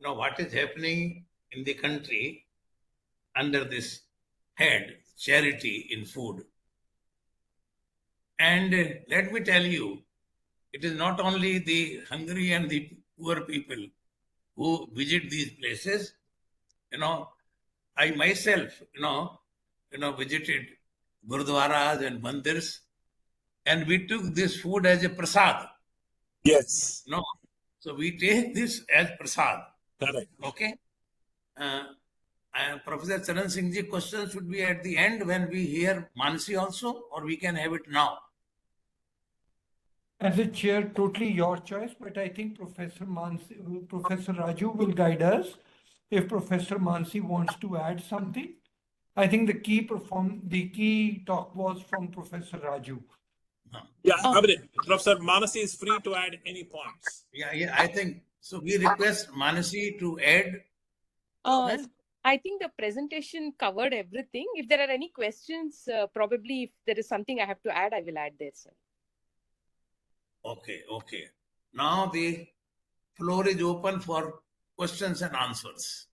Speaker 3: what is happening in the country under this head, charity in food. And let me tell you, it is not only the hungry and the poor people who visit these places, I myself, visited gurudwaras and mandirs, and we took this food as a prasad.
Speaker 4: Yes.
Speaker 3: So we take this as prasad.
Speaker 4: Correct.
Speaker 3: Okay. And Professor Charan Singh ji, questions should be at the end when we hear Manasi also, or we can have it now.
Speaker 1: As a chair, totally your choice, but I think Professor Raju will guide us. If Professor Mansi wants to add something, I think the key talk was from Professor Raju.
Speaker 4: Yeah, Professor Manasi is free to add any points.
Speaker 3: Yeah, I think so. We request Manasi to add.
Speaker 5: I think the presentation covered everything. If there are any questions, probably if there is something I have to add, I will add there, sir.
Speaker 3: Okay. Now the floor is open for questions and answers.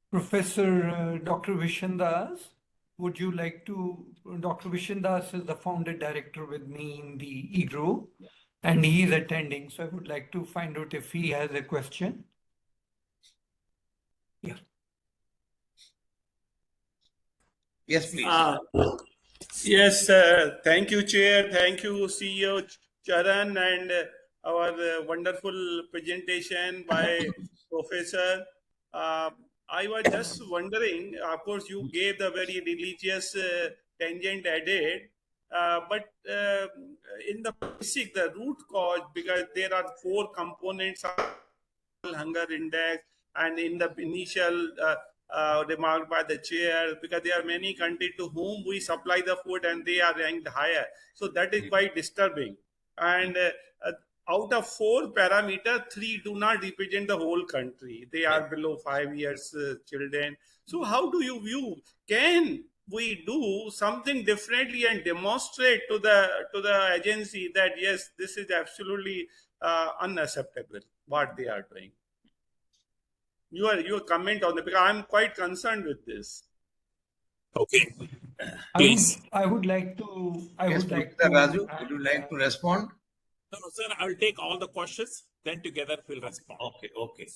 Speaker 1: Professor Dr. Vishandas, would you like to? Dr. Vishandas is the founder director with me in the EGROW, and he is attending. So I would like to find out if he has a question. Yeah.
Speaker 3: Yes, please.
Speaker 2: Yes, thank you, Chair. Thank you, CEO Charan, and our wonderful presentation by Professor. I was just wondering, of course, you gave the very religious tangent added, but in the basic, the root cause, because there are 4 components of hunger index, and in the initial remark by the chair, because there are many countries to whom we supply the food and they are ranked higher, so that is quite disturbing. And out of 4 parameters, 3 do not represent the whole country. They are below 5 years children. So how do you view, can we do something differently and demonstrate to the agency that yes, this is absolutely unacceptable what they are doing? Your comment on it, because I'm quite concerned with this.
Speaker 4: Okay. Please.
Speaker 1: I would like to.
Speaker 3: Yes, Professor Raju, would you like to respond?
Speaker 4: No, sir, I'll take all the questions, then together we'll respond.
Speaker 3: Okay.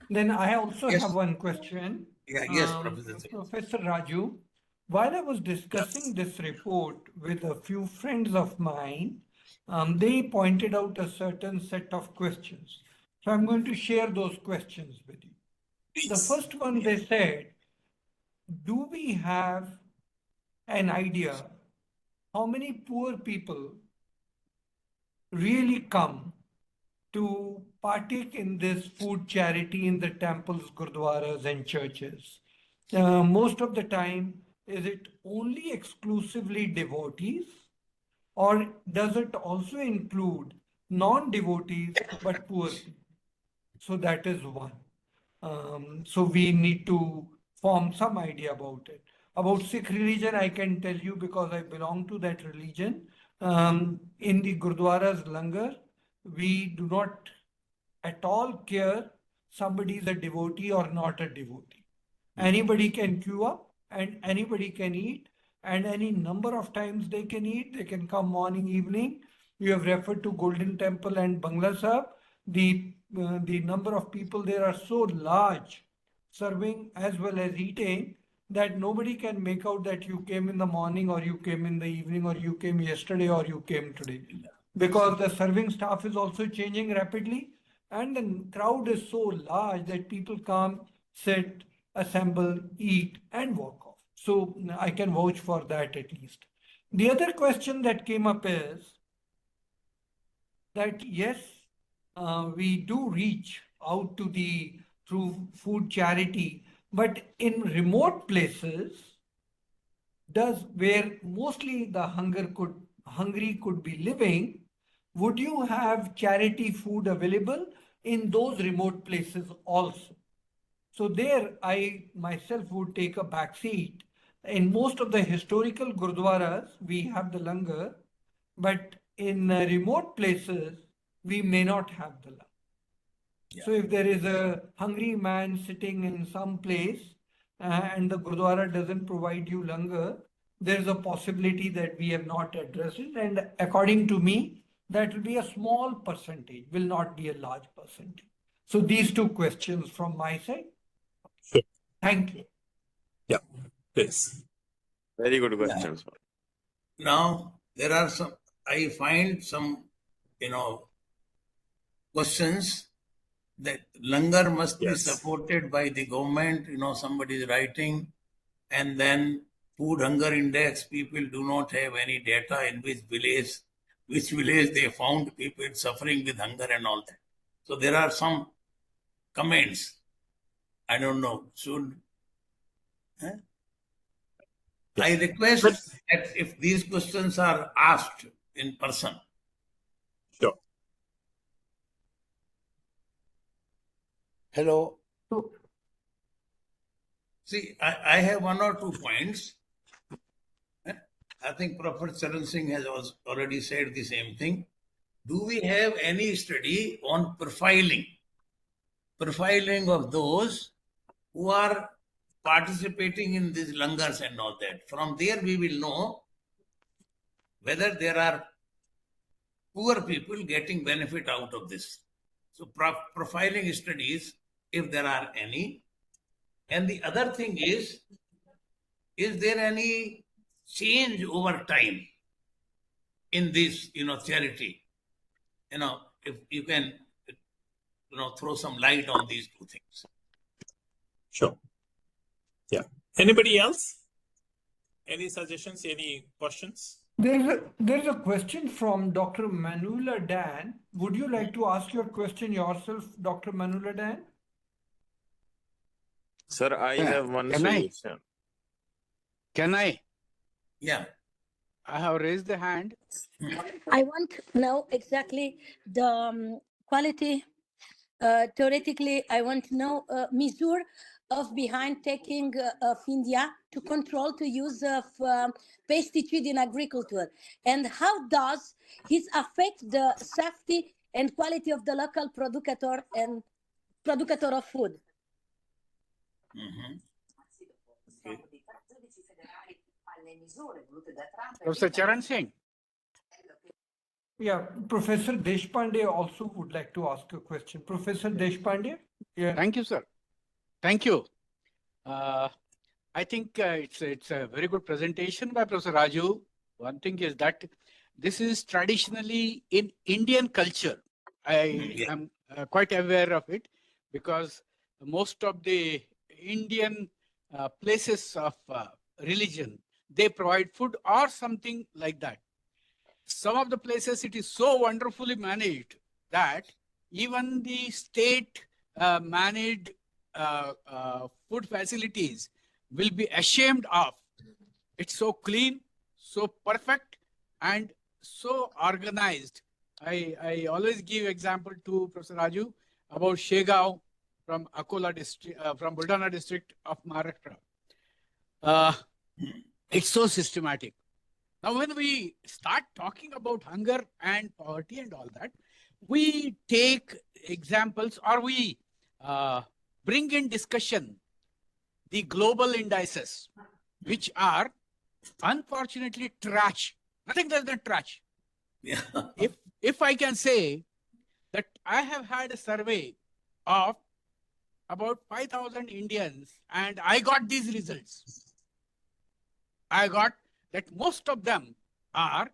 Speaker 1: Then I also
Speaker 3: Yes.
Speaker 1: have one question.
Speaker 3: Yes, Professor.
Speaker 1: Professor Raju, while I was discussing this report with a few friends of mine, they pointed out a certain set of questions. So I'm going to share those questions with you.
Speaker 4: Please.
Speaker 1: The first one, they said, do we have an idea how many poor people really come to partake in this food charity in the temples, gurdwaras, and churches? Most of the time, is it only exclusively devotees, or does it also include non-devotees but poor people? So that is one. So we need to form some idea about it. About Sikh religion, I can tell you because I belong to that religion. In the Gurdwara's langar, we do not at all care somebody is a devotee or not a devotee. Anybody can queue up and anybody can eat, and any number of times they can eat. They can come morning, evening. You have referred to Golden Temple and Bangla Sahib. The number of people there are so large, serving as well as eating, that nobody can make out that you came in the morning or you came in the evening or you came yesterday or you came today, because the serving staff is also changing rapidly and the crowd is so large that people come, sit, assemble, eat, and walk off. So I can vouch for that at least. The other question that came up is that yes, we do reach out to through food charity, but in remote places, where mostly the hungry could be living, would you have charity food available in those remote places also? So there, I myself would take a back seat. In most of the historical gurdwaras, we have the langar, but in remote places, we may not have the langar. Yeah. So if there is a hungry man sitting in some place and the gurdwara doesn't provide you langar, there's a possibility that we have not addressed it. And according to me, that will be a small percentage, will not be a large percentage. So these two questions from my side.
Speaker 4: Sure.
Speaker 1: Thank you.
Speaker 4: Yeah, please.
Speaker 6: Very good
Speaker 3: Yeah.
Speaker 6: questions.
Speaker 3: Now, there are some, I find some, questions that langar must be
Speaker 4: Yes.
Speaker 3: supported by the government, somebody is writing, and then food hunger index, people do not have any data in which village they found people suffering with hunger and all that. So there are some comments. I don't know. I request that if these questions are asked in person.
Speaker 4: Sure.
Speaker 3: Hello.
Speaker 1: So,
Speaker 3: See, I have one or two points. I think Prof. Charan Singh has already said the same thing. Do we have any study on profiling of those who are participating in these langars and all that? From there, we will know whether there are poor people getting benefit out of this. So, profiling studies, if there are any. And the other thing is there any change over time in this, charity? If you can, throw some light on these two things.
Speaker 4: Sure. Yeah. Anybody else? Any suggestions? Any questions?
Speaker 1: there's a question from Dr. Manuela Dan. Would you like to ask your question yourself, Dr. Manuela Dan?
Speaker 6: Sir, I have one
Speaker 7: Can I?
Speaker 6: suggestion.
Speaker 7: Can I?
Speaker 3: Yeah.
Speaker 7: I have raised the hand.
Speaker 8: I want to know exactly the quality. Theoretically, I want to know measure of behind taking of India to control the use of pesticide in agriculture, and how does it affect the safety and quality of the local producer and producer of food?
Speaker 3: Mm-hmm. Okay.
Speaker 7: Professor Charan Singh.
Speaker 1: Yeah, Professor Deshpande also would like to ask a question. Professor Deshpande? Yeah.
Speaker 7: Thank you, sir. Thank you. I think it's a very good presentation by Professor Raju. One thing is that this is traditionally in Indian culture. I am quite aware of it because most of the Indian places of religion, they provide food or something like that. Some of the places it is so wonderfully managed that even the state managed food facilities will be ashamed of. It's so clean, so perfect, and so organized. I always give example to Professor Raju about Shegaon from Akola district, from Buldana district of Maharashtra. It's so systematic. Now, when we start talking about hunger and poverty and all that, we take examples or we bring in discussion the global indices, which are unfortunately trash. Nothing less than trash.
Speaker 3: Yeah.
Speaker 7: If I can say that I have had a survey of about 5,000 Indians and I got these results. I got that most of them are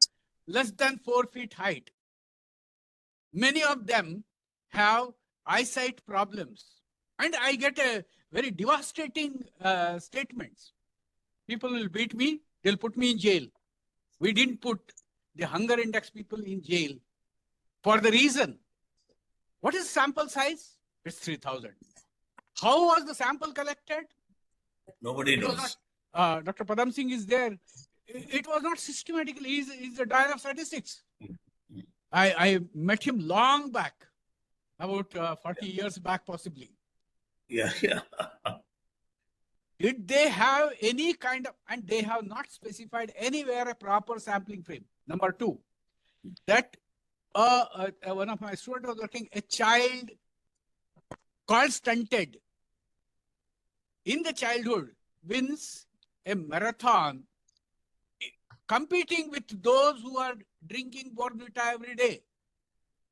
Speaker 7: less than 4 feet height. Many of them have eyesight problems. And I get a very devastating statements. People will beat me, they'll put me in jail. We didn't put the hunger index people in jail for the reason. What is sample size? It's 3,000. How was the sample collected?
Speaker 3: Nobody knows.
Speaker 7: Dr. Padam Singh is there. It was not systematically. He's the director of statistics. I met him long back, about 40 years back possibly.
Speaker 3: Yeah.
Speaker 7: Did they have any kind of, and they have not specified anywhere a proper sampling frame. Number two, that one of my students was working, a child called stunted in the childhood wins a marathon competing with those who are drinking Bornvita every day.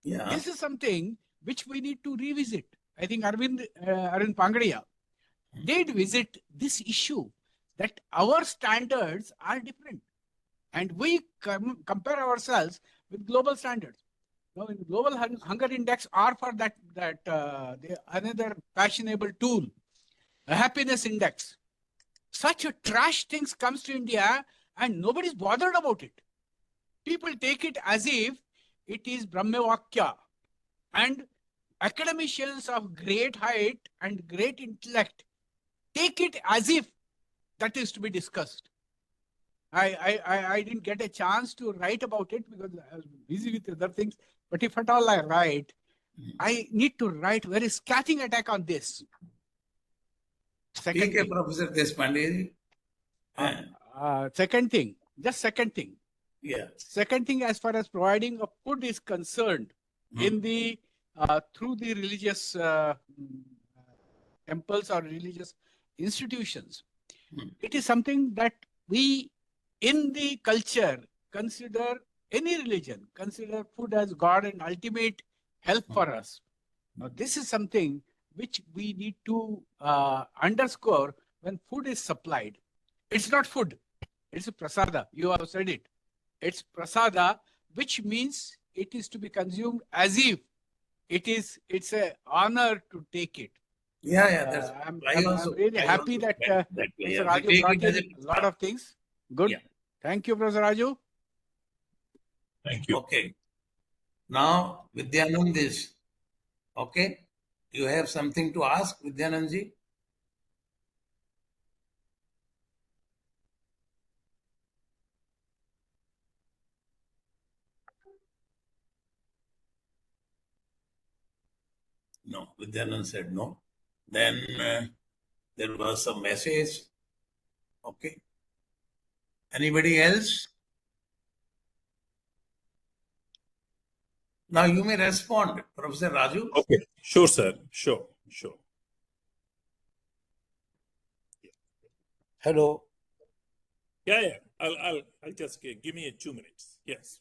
Speaker 3: Yeah.
Speaker 7: This is something which we need to revisit. I think Arvind Pangadia, did visit this issue that our standards are different. And we compare ourselves with global standards. Now, in global hunger index are for another fashionable tool, a happiness index. Such a trash things comes to India and nobody's bothered about it. People take it as if it is Brahmavakya, and academicians of great height and great intellect take it as if that is to be discussed. I didn't get a chance to write about it because I was busy with other things. But if at all I write, I need to write very scathing attack on this. Second thing,
Speaker 3: Professor Deshpande.
Speaker 7: second thing, just second thing.
Speaker 3: Yeah.
Speaker 7: Second thing, as far as providing of food is concerned, in the through the religious temples or religious institutions, it is something that we in the culture consider, any religion consider food as God and ultimate help for us. Now this is something which we need to underscore when food is supplied. It's not food, it's a prasada. You have said it. It's prasada, which means it is to be consumed as if it's an honor to take it.
Speaker 3: Yeah.
Speaker 7: I'm really happy that Professor Raju brought in a lot of things. Good. Yeah. Thank you, Professor Raju.
Speaker 4: Thank you.
Speaker 3: Okay. Now, Vidyanand is, okay. You have something to ask, Vidyanandji? No, Vidyanand said no. Then there was a message. Okay. Anybody else? Now you may respond, Professor Raju.
Speaker 4: Okay, sure, sir. Sure.
Speaker 6: Hello.
Speaker 4: Yeah. I'll just give me 2 minutes. Yes.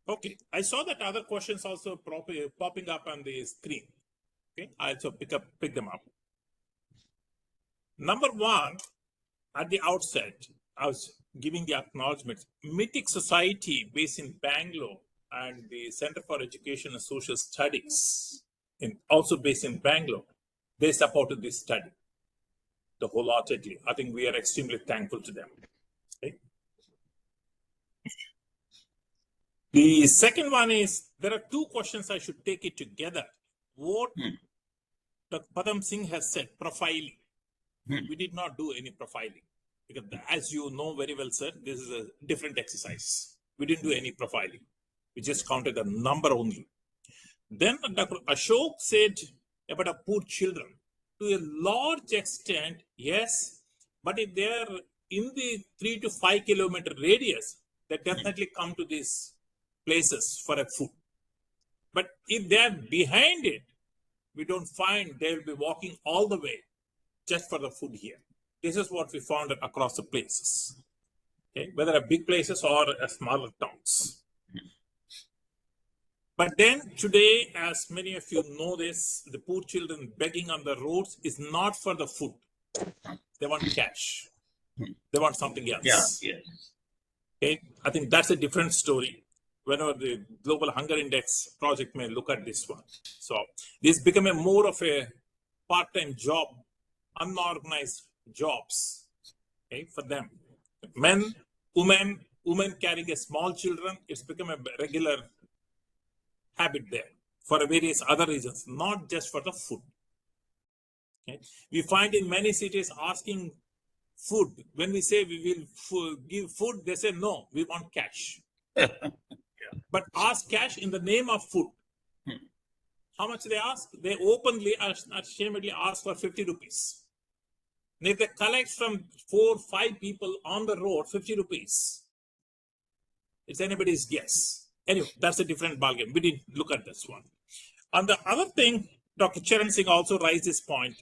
Speaker 4: Okay. I saw that other questions also popping up on the screen. Okay. I also pick them up. Number one, at the outset, I was giving the acknowledgements. Mythic Society based in Bangalore and the Center for Education and Social Studies, also based in Bangalore, they supported this study wholeheartedly. I think we are extremely thankful to them. Okay. The second one is, there are two questions I should take it together. What Dr. Padam Singh has said, profiling. We did not do any profiling. Because as you know very well, sir, this is a different exercise. We didn't do any profiling. We just counted the number only. Then Dr. Ashok said about our poor children. To a large extent, yes, but if they are in the 3 to 5 kilometer radius, they definitely come to these places for a food. But if they are behind it, we don't find they will be walking all the way just for the food here. This is what we found across the places, okay? Whether a big places or a smaller towns. But then today, as many of you know this, the poor children begging on the roads is not for the food. They want cash. They want something else.
Speaker 3: Yeah.
Speaker 4: Okay, I think that's a different story. Whenever the Global Hunger Index project may look at this one. So this become a more of a part-time job, unorganized jobs, okay, for them. Men, women carrying a small children, it's become a regular habit there for various other reasons, not just for the food. Okay. We find in many cities asking food. When we say we will give food, they say no, we want cash. But ask cash in the name of food. How much they ask? They openly, ashamedly ask for 50 rupees. And if they collect from 4 or 5 people on the road, 50 rupees, it's anybody's guess. Anyway, that's a different ballgame. We didn't look at this one. On the other thing, Dr. Charan Singh also raised this point.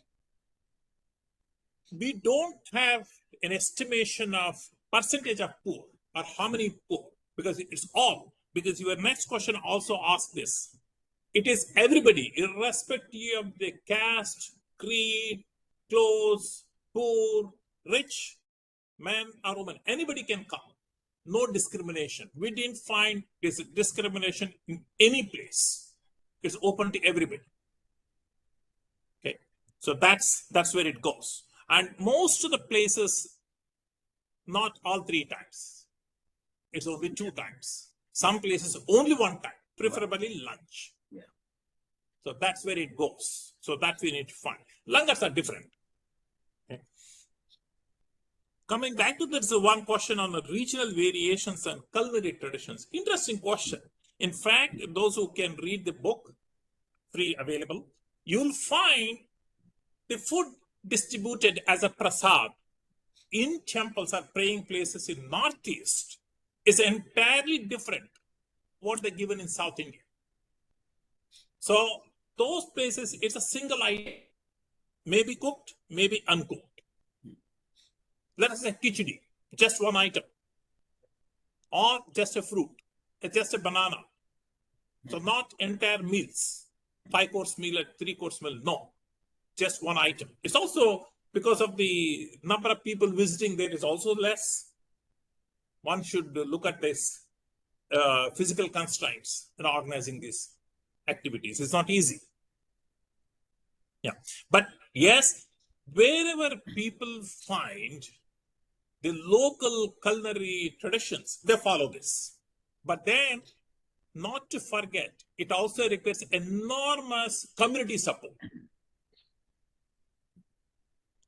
Speaker 4: We don't have an estimation of percentage of poor or how many poor, because it's all. Because your next question also asked this. It is everybody, irrespective of the caste, creed, clothes, poor, rich, man or woman. Anybody can come. No discrimination. We didn't find this discrimination in any place. It's open to everybody. Okay, so that's where it goes. And most of the places, not all 3 times. It's only 2 times. Some places only 1 time, preferably lunch.
Speaker 3: Yeah.
Speaker 4: So that's where it goes. So that we need to find. Langars are different. Okay. Coming back to this one question on the regional variations and culinary traditions. Interesting question. In fact, those who can read the book, free available, you'll find the food distributed as a prasad in temples or praying places in Northeast is entirely different what they're given in South India. So those places, it's a single item, maybe cooked, maybe uncooked. Let us say khichdi, just one item, or just a fruit, just a banana. So not entire meals, 5-course meal, 3-course meal, no, just one item. It's also because of the number of people visiting there is also less. One should look at this physical constraints in organizing these activities. It's not easy. Yeah, but yes, wherever people find the local culinary traditions, they follow this. But then, not to forget, it also requires enormous community support.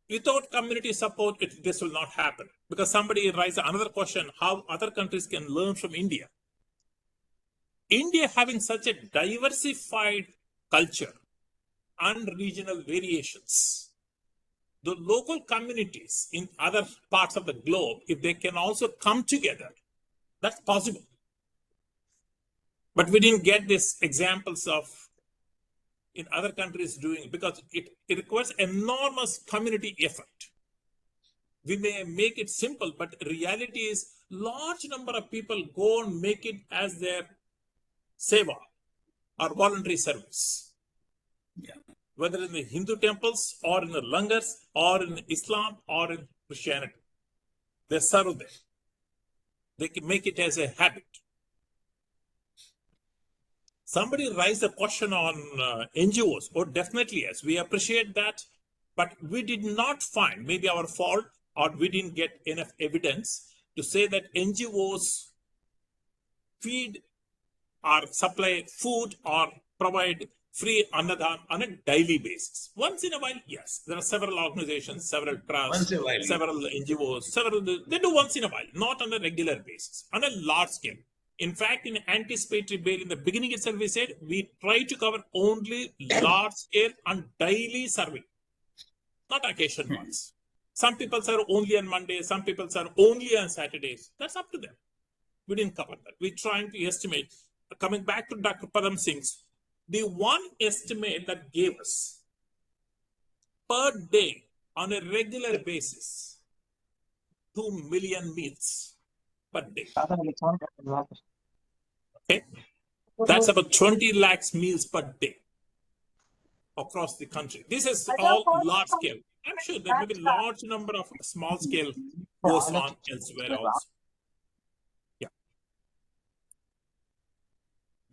Speaker 4: Without community support, this will not happen. Because somebody raises another question, how other countries can learn from India. India having such a diversified culture and regional variations, the local communities in other parts of the globe, if they can also come together, that's possible. But we didn't get these examples of in other countries doing it because it requires enormous community effort. We may make it simple, but reality is large number of people go and make it as their seva or voluntary service.
Speaker 3: Yeah.
Speaker 4: Whether in the Hindu temples or in the langars or in Islam or in Christianity. They serve there. They can make it as a habit. Somebody raised a question on NGOs. Oh, definitely yes. We appreciate that. But we did not find, maybe our fault, or we didn't get enough evidence to say that NGOs feed or supply food or provide free Anna-daan on a daily basis. Once in a while, yes. There are several organizations, several trusts, several NGOs, they do once in a while, not on a regular basis, on a large scale. In fact, in anticipatory bail, in the beginning itself, we said we try to cover only large scale and daily serving, not occasional ones. Some people serve only on Mondays, some people serve only on Saturdays. That's up to them. We didn't cover that. We're trying to estimate. Coming back to Dr. Padam Singh's, the one estimate that gave us per day on a regular basis, 2 million meals per day. Okay, that's about 20 lakhs meals per day across the country. This is all large scale. I'm sure there may be large number of small scale goes on elsewhere also. Yeah.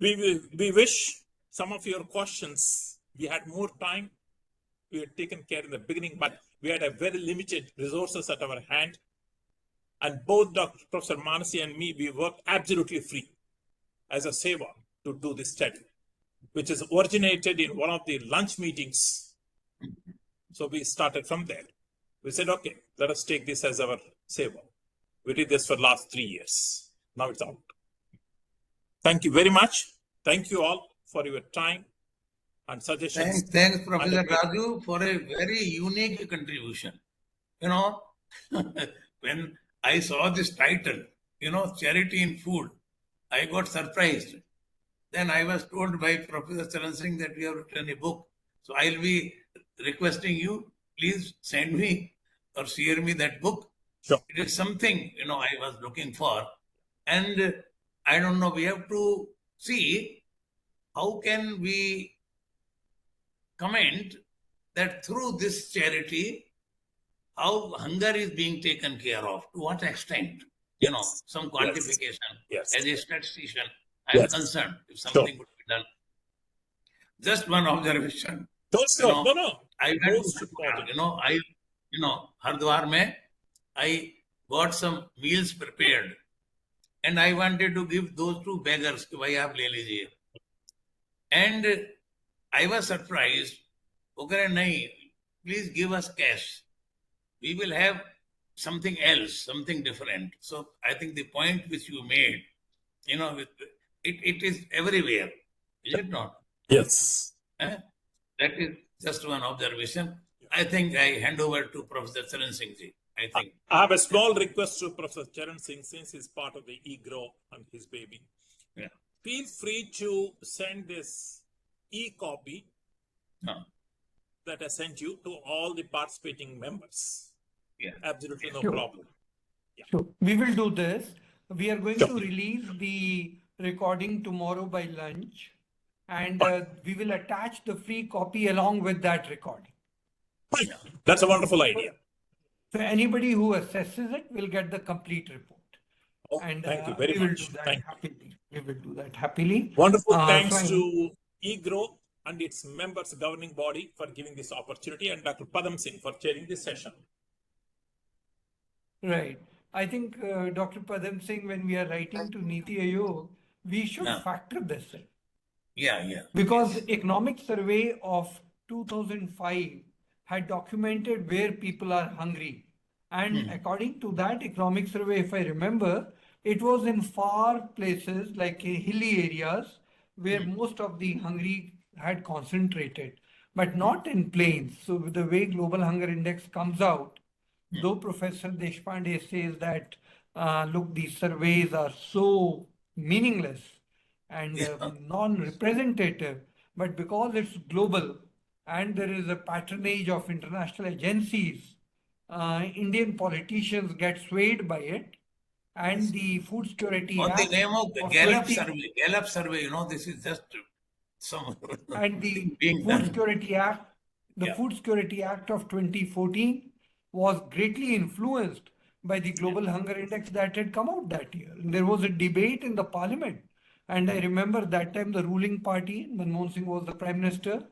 Speaker 4: We wish some of your questions, we had more time. We had taken care in the beginning, but we had a very limited resources at our hand. And both Professor Manasi and me, we worked absolutely free as a seva to do this study, which is originated in one of the lunch meetings. So we started from there. We said, okay, let us take this as our seva. We did this for the last 3 years. Now it's out. Thank you very much. Thank you all for your time and suggestions.
Speaker 3: Thanks, Professor Raju, for a very unique contribution. You know, when I saw this title, charity in food, I got surprised. Then I was told by Professor Charan Singh that we have written a book. So I'll be requesting you, please send me or share me that book.
Speaker 4: Sure.
Speaker 3: It is something, I was looking for. And I don't know, we have to see how can we comment that through this charity, how hunger is being taken care of, to what extent, some quantification.
Speaker 4: Yes.
Speaker 3: As a statistician, I am
Speaker 4: Yes.
Speaker 3: concerned if
Speaker 4: Sure.
Speaker 3: something would be done. Just one observation.
Speaker 4: Sure. No.
Speaker 3: I went
Speaker 4: Most
Speaker 3: to
Speaker 4: important.
Speaker 3: Hardwar mein, I got some meals prepared, and I wanted to give those two beggars, कि भाई आप ले लीजिए. And I was surprised. Okay, nahi, please give us cash. We will have something else, something different. So I think the point which you made, it is everywhere, is it not?
Speaker 4: Yes.
Speaker 3: That is just one observation. I think I hand over to Professor Charan Singh ji. I think.
Speaker 4: I have a small request to Professor Charan Singh, since he's part of the EGROW and his baby.
Speaker 3: Yeah.
Speaker 4: Feel free to send this e-copy that I sent you to all the participating members.
Speaker 3: Yeah.
Speaker 4: Absolutely no
Speaker 1: Sure.
Speaker 4: problem.
Speaker 1: So we will do this. We are going
Speaker 4: Sure.
Speaker 1: to release the recording tomorrow by lunch, and we will attach the free copy along with that recording.
Speaker 4: Fine. That's a wonderful idea.
Speaker 1: So anybody who assesses it will get the complete report.
Speaker 4: Oh,
Speaker 1: And
Speaker 4: thank you very
Speaker 1: we will
Speaker 4: much.
Speaker 1: do that
Speaker 4: Thank you.
Speaker 1: happily. We will do that happily.
Speaker 4: Wonderful.
Speaker 1: So
Speaker 4: Thanks
Speaker 1: I-
Speaker 4: to EGROW and its members governing body for giving this opportunity, and Dr. Padam Singh for chairing this session.
Speaker 1: Right. I think Dr. Padam Singh, when we are writing to Niti Aayog, we should factor this in.
Speaker 3: Yeah.
Speaker 1: Because the economic survey of 2005 had documented where people are hungry. And according to that economic survey, if I remember, it was in far places like hilly areas where most of the hungry had concentrated, but not in plains. So with the way Global Hunger Index comes out, though Professor Deshpande says that, look, these surveys are so meaningless and non-representative, but because it's global and there is a patronage of international agencies, Indian politicians get swayed by it, and the Food Security
Speaker 3: On the
Speaker 1: Act
Speaker 3: name of the
Speaker 1: of
Speaker 3: Gallup
Speaker 1: 20
Speaker 3: survey, this is just some
Speaker 1: and the
Speaker 3: being
Speaker 1: Food
Speaker 3: done.
Speaker 1: Security Act, the Food Security Act of 2014 was greatly influenced by the Global Hunger Index that had come out that year. And there was a debate in the parliament. And I remember that time the ruling party, Manmohan Singh was the prime minister,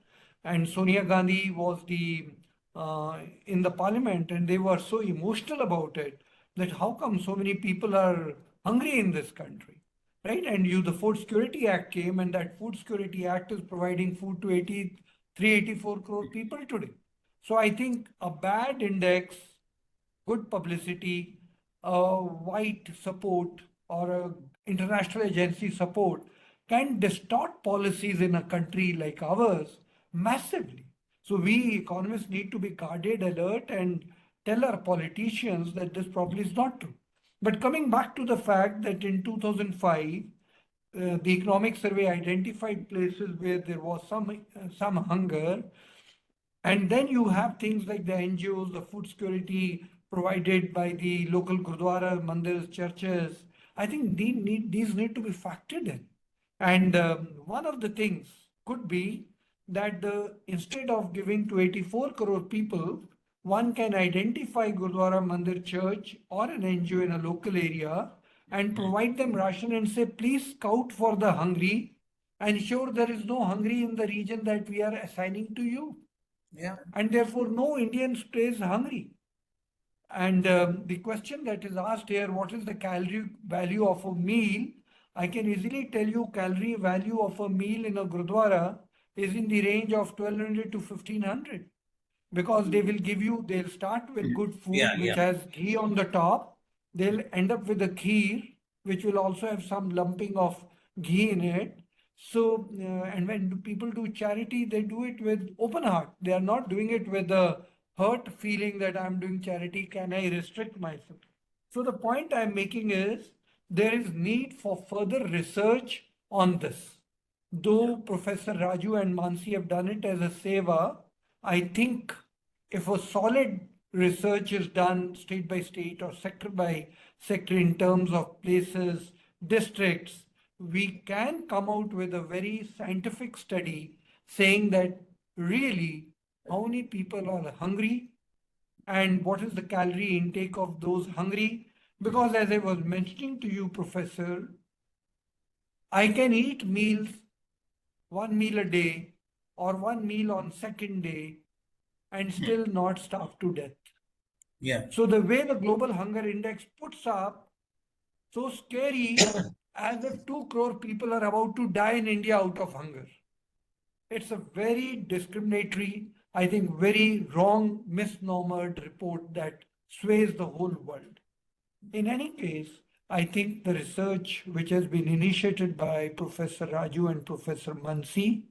Speaker 1: and Sonia Gandhi was in the parliament, and they were so emotional about it that how come so many people are hungry in this country, right? And the Food Security Act came, and that Food Security Act is providing food to 384 crore people today. So I think a bad index, good publicity, white support, or a international agency support can distort policies in a country like ours massively. So we economists need to be guarded, alert, and tell our politicians that this probably is not true. But coming back to the fact that in 2005, the economic survey identified places where there was some hunger, and then you have things like the NGOs, the food security provided by the local gurdwara, mandirs, churches. I think these need to be factored in. And one of the things could be that instead of giving to 84 crore people, one can identify Gurdwara, Mandir, church or an NGO in a local area and provide them ration and say, please scout for the hungry and ensure there is no hungry in the region that we are assigning to you.
Speaker 3: Yeah.
Speaker 1: And therefore no Indian stays hungry. And the question that is asked here, what is the calorie value of a meal? I can easily tell you calorie value of a meal in a Gurdwara is in the range of 1200 to 1500. Because they'll start with good food which has ghee on the top. They'll end up with a kheer, which will also have some lumping of ghee in it. So, and when people do charity, they do it with open heart. They are not doing it with a hurt feeling that I'm doing charity. Can I restrict myself? So the point I'm making is there is need for further research on this. Though Professor Raju and Manasi have done it as a seva, I think if a solid research is done state by state or sector by sector in terms of places, districts, we can come out with a very scientific study saying that really how many people are hungry and what is the calorie intake of those hungry. Because as I was mentioning to you, Professor, I can eat meals, one meal a day or one meal on second day and still not starve to death.
Speaker 3: Yeah.
Speaker 1: So the way the global hunger index puts up, so scary as if 2 crore people are about to die in India out of hunger. It's a very discriminatory, I think very wrong, misnomered report that sways the whole world. In any case, I think the research which has been initiated by Professor Raju and Professor Manasi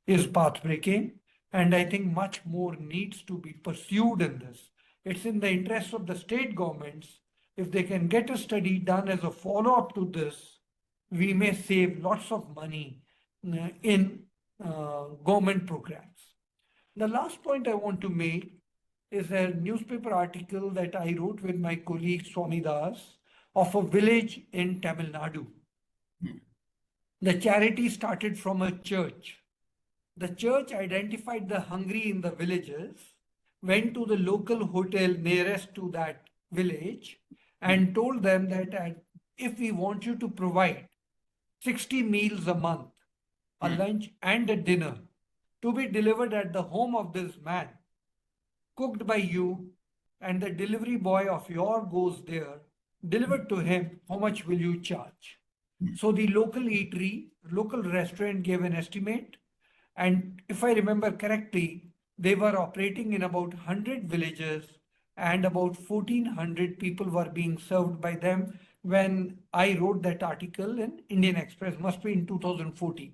Speaker 1: is pathbreaking, and I think much more needs to be pursued in this. It's in the interest of the state governments. If they can get a study done as a follow-up to this, we may save lots of money in government programs. The last point I want to make is a newspaper article that I wrote with my colleague Swami Das of a village in Tamil Nadu. The charity started from a church. The church identified the hungry in the villages, went to the local hotel nearest to that village, and told them that if we want you to provide 60 meals a month, a lunch and a dinner, to be delivered at the home of this man, cooked by you, and the delivery boy of your goes there, delivered to him, how much will you charge? So the local eatery, local restaurant gave an estimate. And if I remember correctly, they were operating in about 100 villages and about 1,400 people were being served by them when I wrote that article in Indian Express, must be in 2014.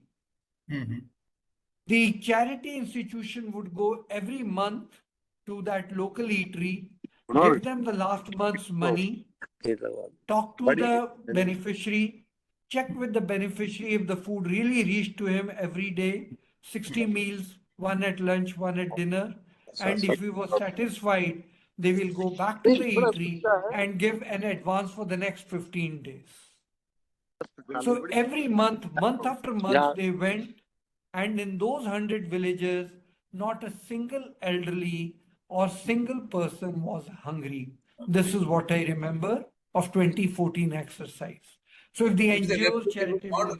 Speaker 1: The charity institution would go every month to that local eatery, give them the last month's money, talk to the beneficiary, check with the beneficiary if the food really reached to him every day, 60 meals, one at lunch, one at dinner. And if he was satisfied, they will go back to the eatery and give an advance for the next 15 days. So every month, month after month, they went, and in those 100 villages, not a single elderly or single person was hungry. This is what I remember of 2014 exercise. So if the NGOs,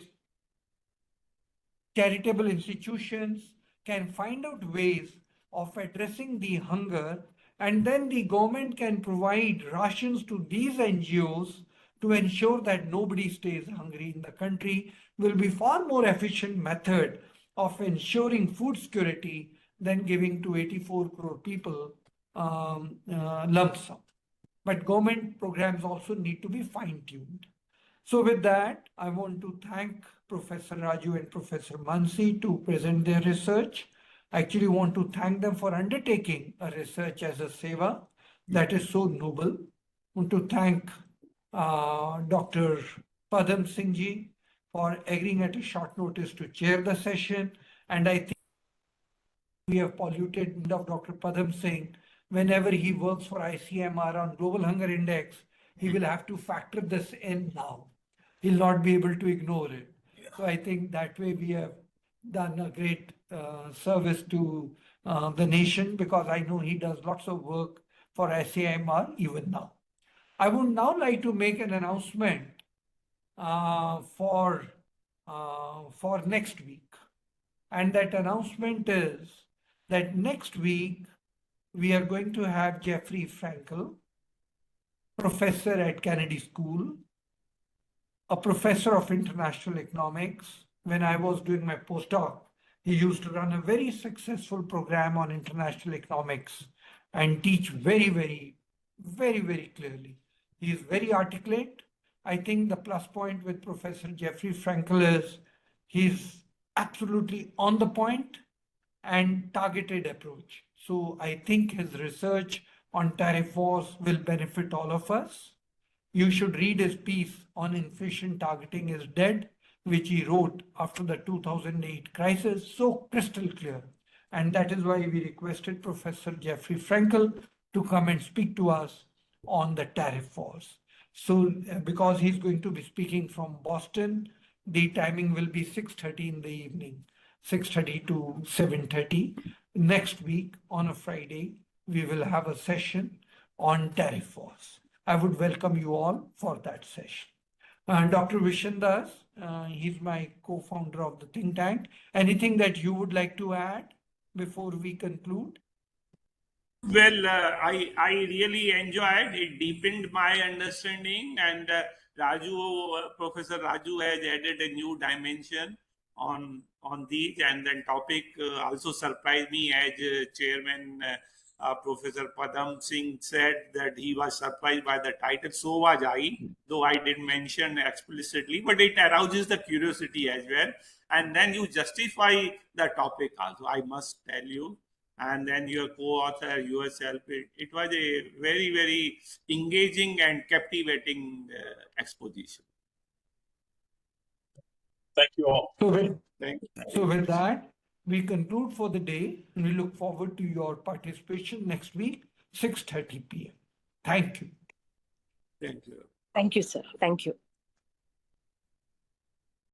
Speaker 1: charitable institutions can find out ways of addressing the hunger, and then the government can provide rations to these NGOs to ensure that nobody stays hungry in the country, will be far more efficient method of ensuring food security than giving to 84 crore people lump sum. But government programs also need to be fine-tuned. So with that, I want to thank Professor Raju and Professor Manasi to present their research. I actually want to thank them for undertaking a research as a seva that is so noble. I want to thank Dr. Padam Singh for agreeing at a short notice to chair the session. And I think we have polluted of Dr. Padam Singh. Whenever he works for ICMR on Global Hunger Index, he will have to factor this in now. He'll not be able to ignore it. So I think that way we have done a great service to the nation, because I know he does lots of work for ICMR even now. I would now like to make an announcement for next week. And that announcement is that next week we are going to have Jeffrey Frankel, professor at Kennedy School, a professor of international economics. When I was doing my postdoc, he used to run a very successful program on international economics and teach very, very, very, very clearly. He is very articulate. I think the plus point with Professor Jeffrey Frankel is he's absolutely on the point and targeted approach. So I think his research on tariff wars will benefit all of us. You should read his piece on inflation targeting is dead, which he wrote after the 2008 crisis, so crystal clear. And that is why we requested Professor Jeffrey Frankel to come and speak to us on the tariff wars. So because he's going to be speaking from Boston, The timing will be 6:30 in the evening, 6:30 to 7:30. Next week on a Friday, we will have a session on tariff wars. I would welcome you all for that session. Dr. Vishendas, he's my co-founder of the think tank. Anything that you would like to add before we conclude?
Speaker 2: Well, I really enjoyed it. Deepened my understanding, and Professor Raju has added a new dimension on these, and then topic also surprised me as Chairman Professor Padam Singh said that he was surprised by the title. So was I, though I didn't mention explicitly, but it arouses the curiosity as well. And then you justify the topic also, I must tell you. And then your co-author yourself, it was a very, very engaging and captivating exposition.
Speaker 4: Thank you all.
Speaker 1: So with that, we conclude for the day, and we look forward to your participation next week, 6:30 p.m. Thank you.
Speaker 2: Thank you.
Speaker 8: Thank you, sir. Thank you.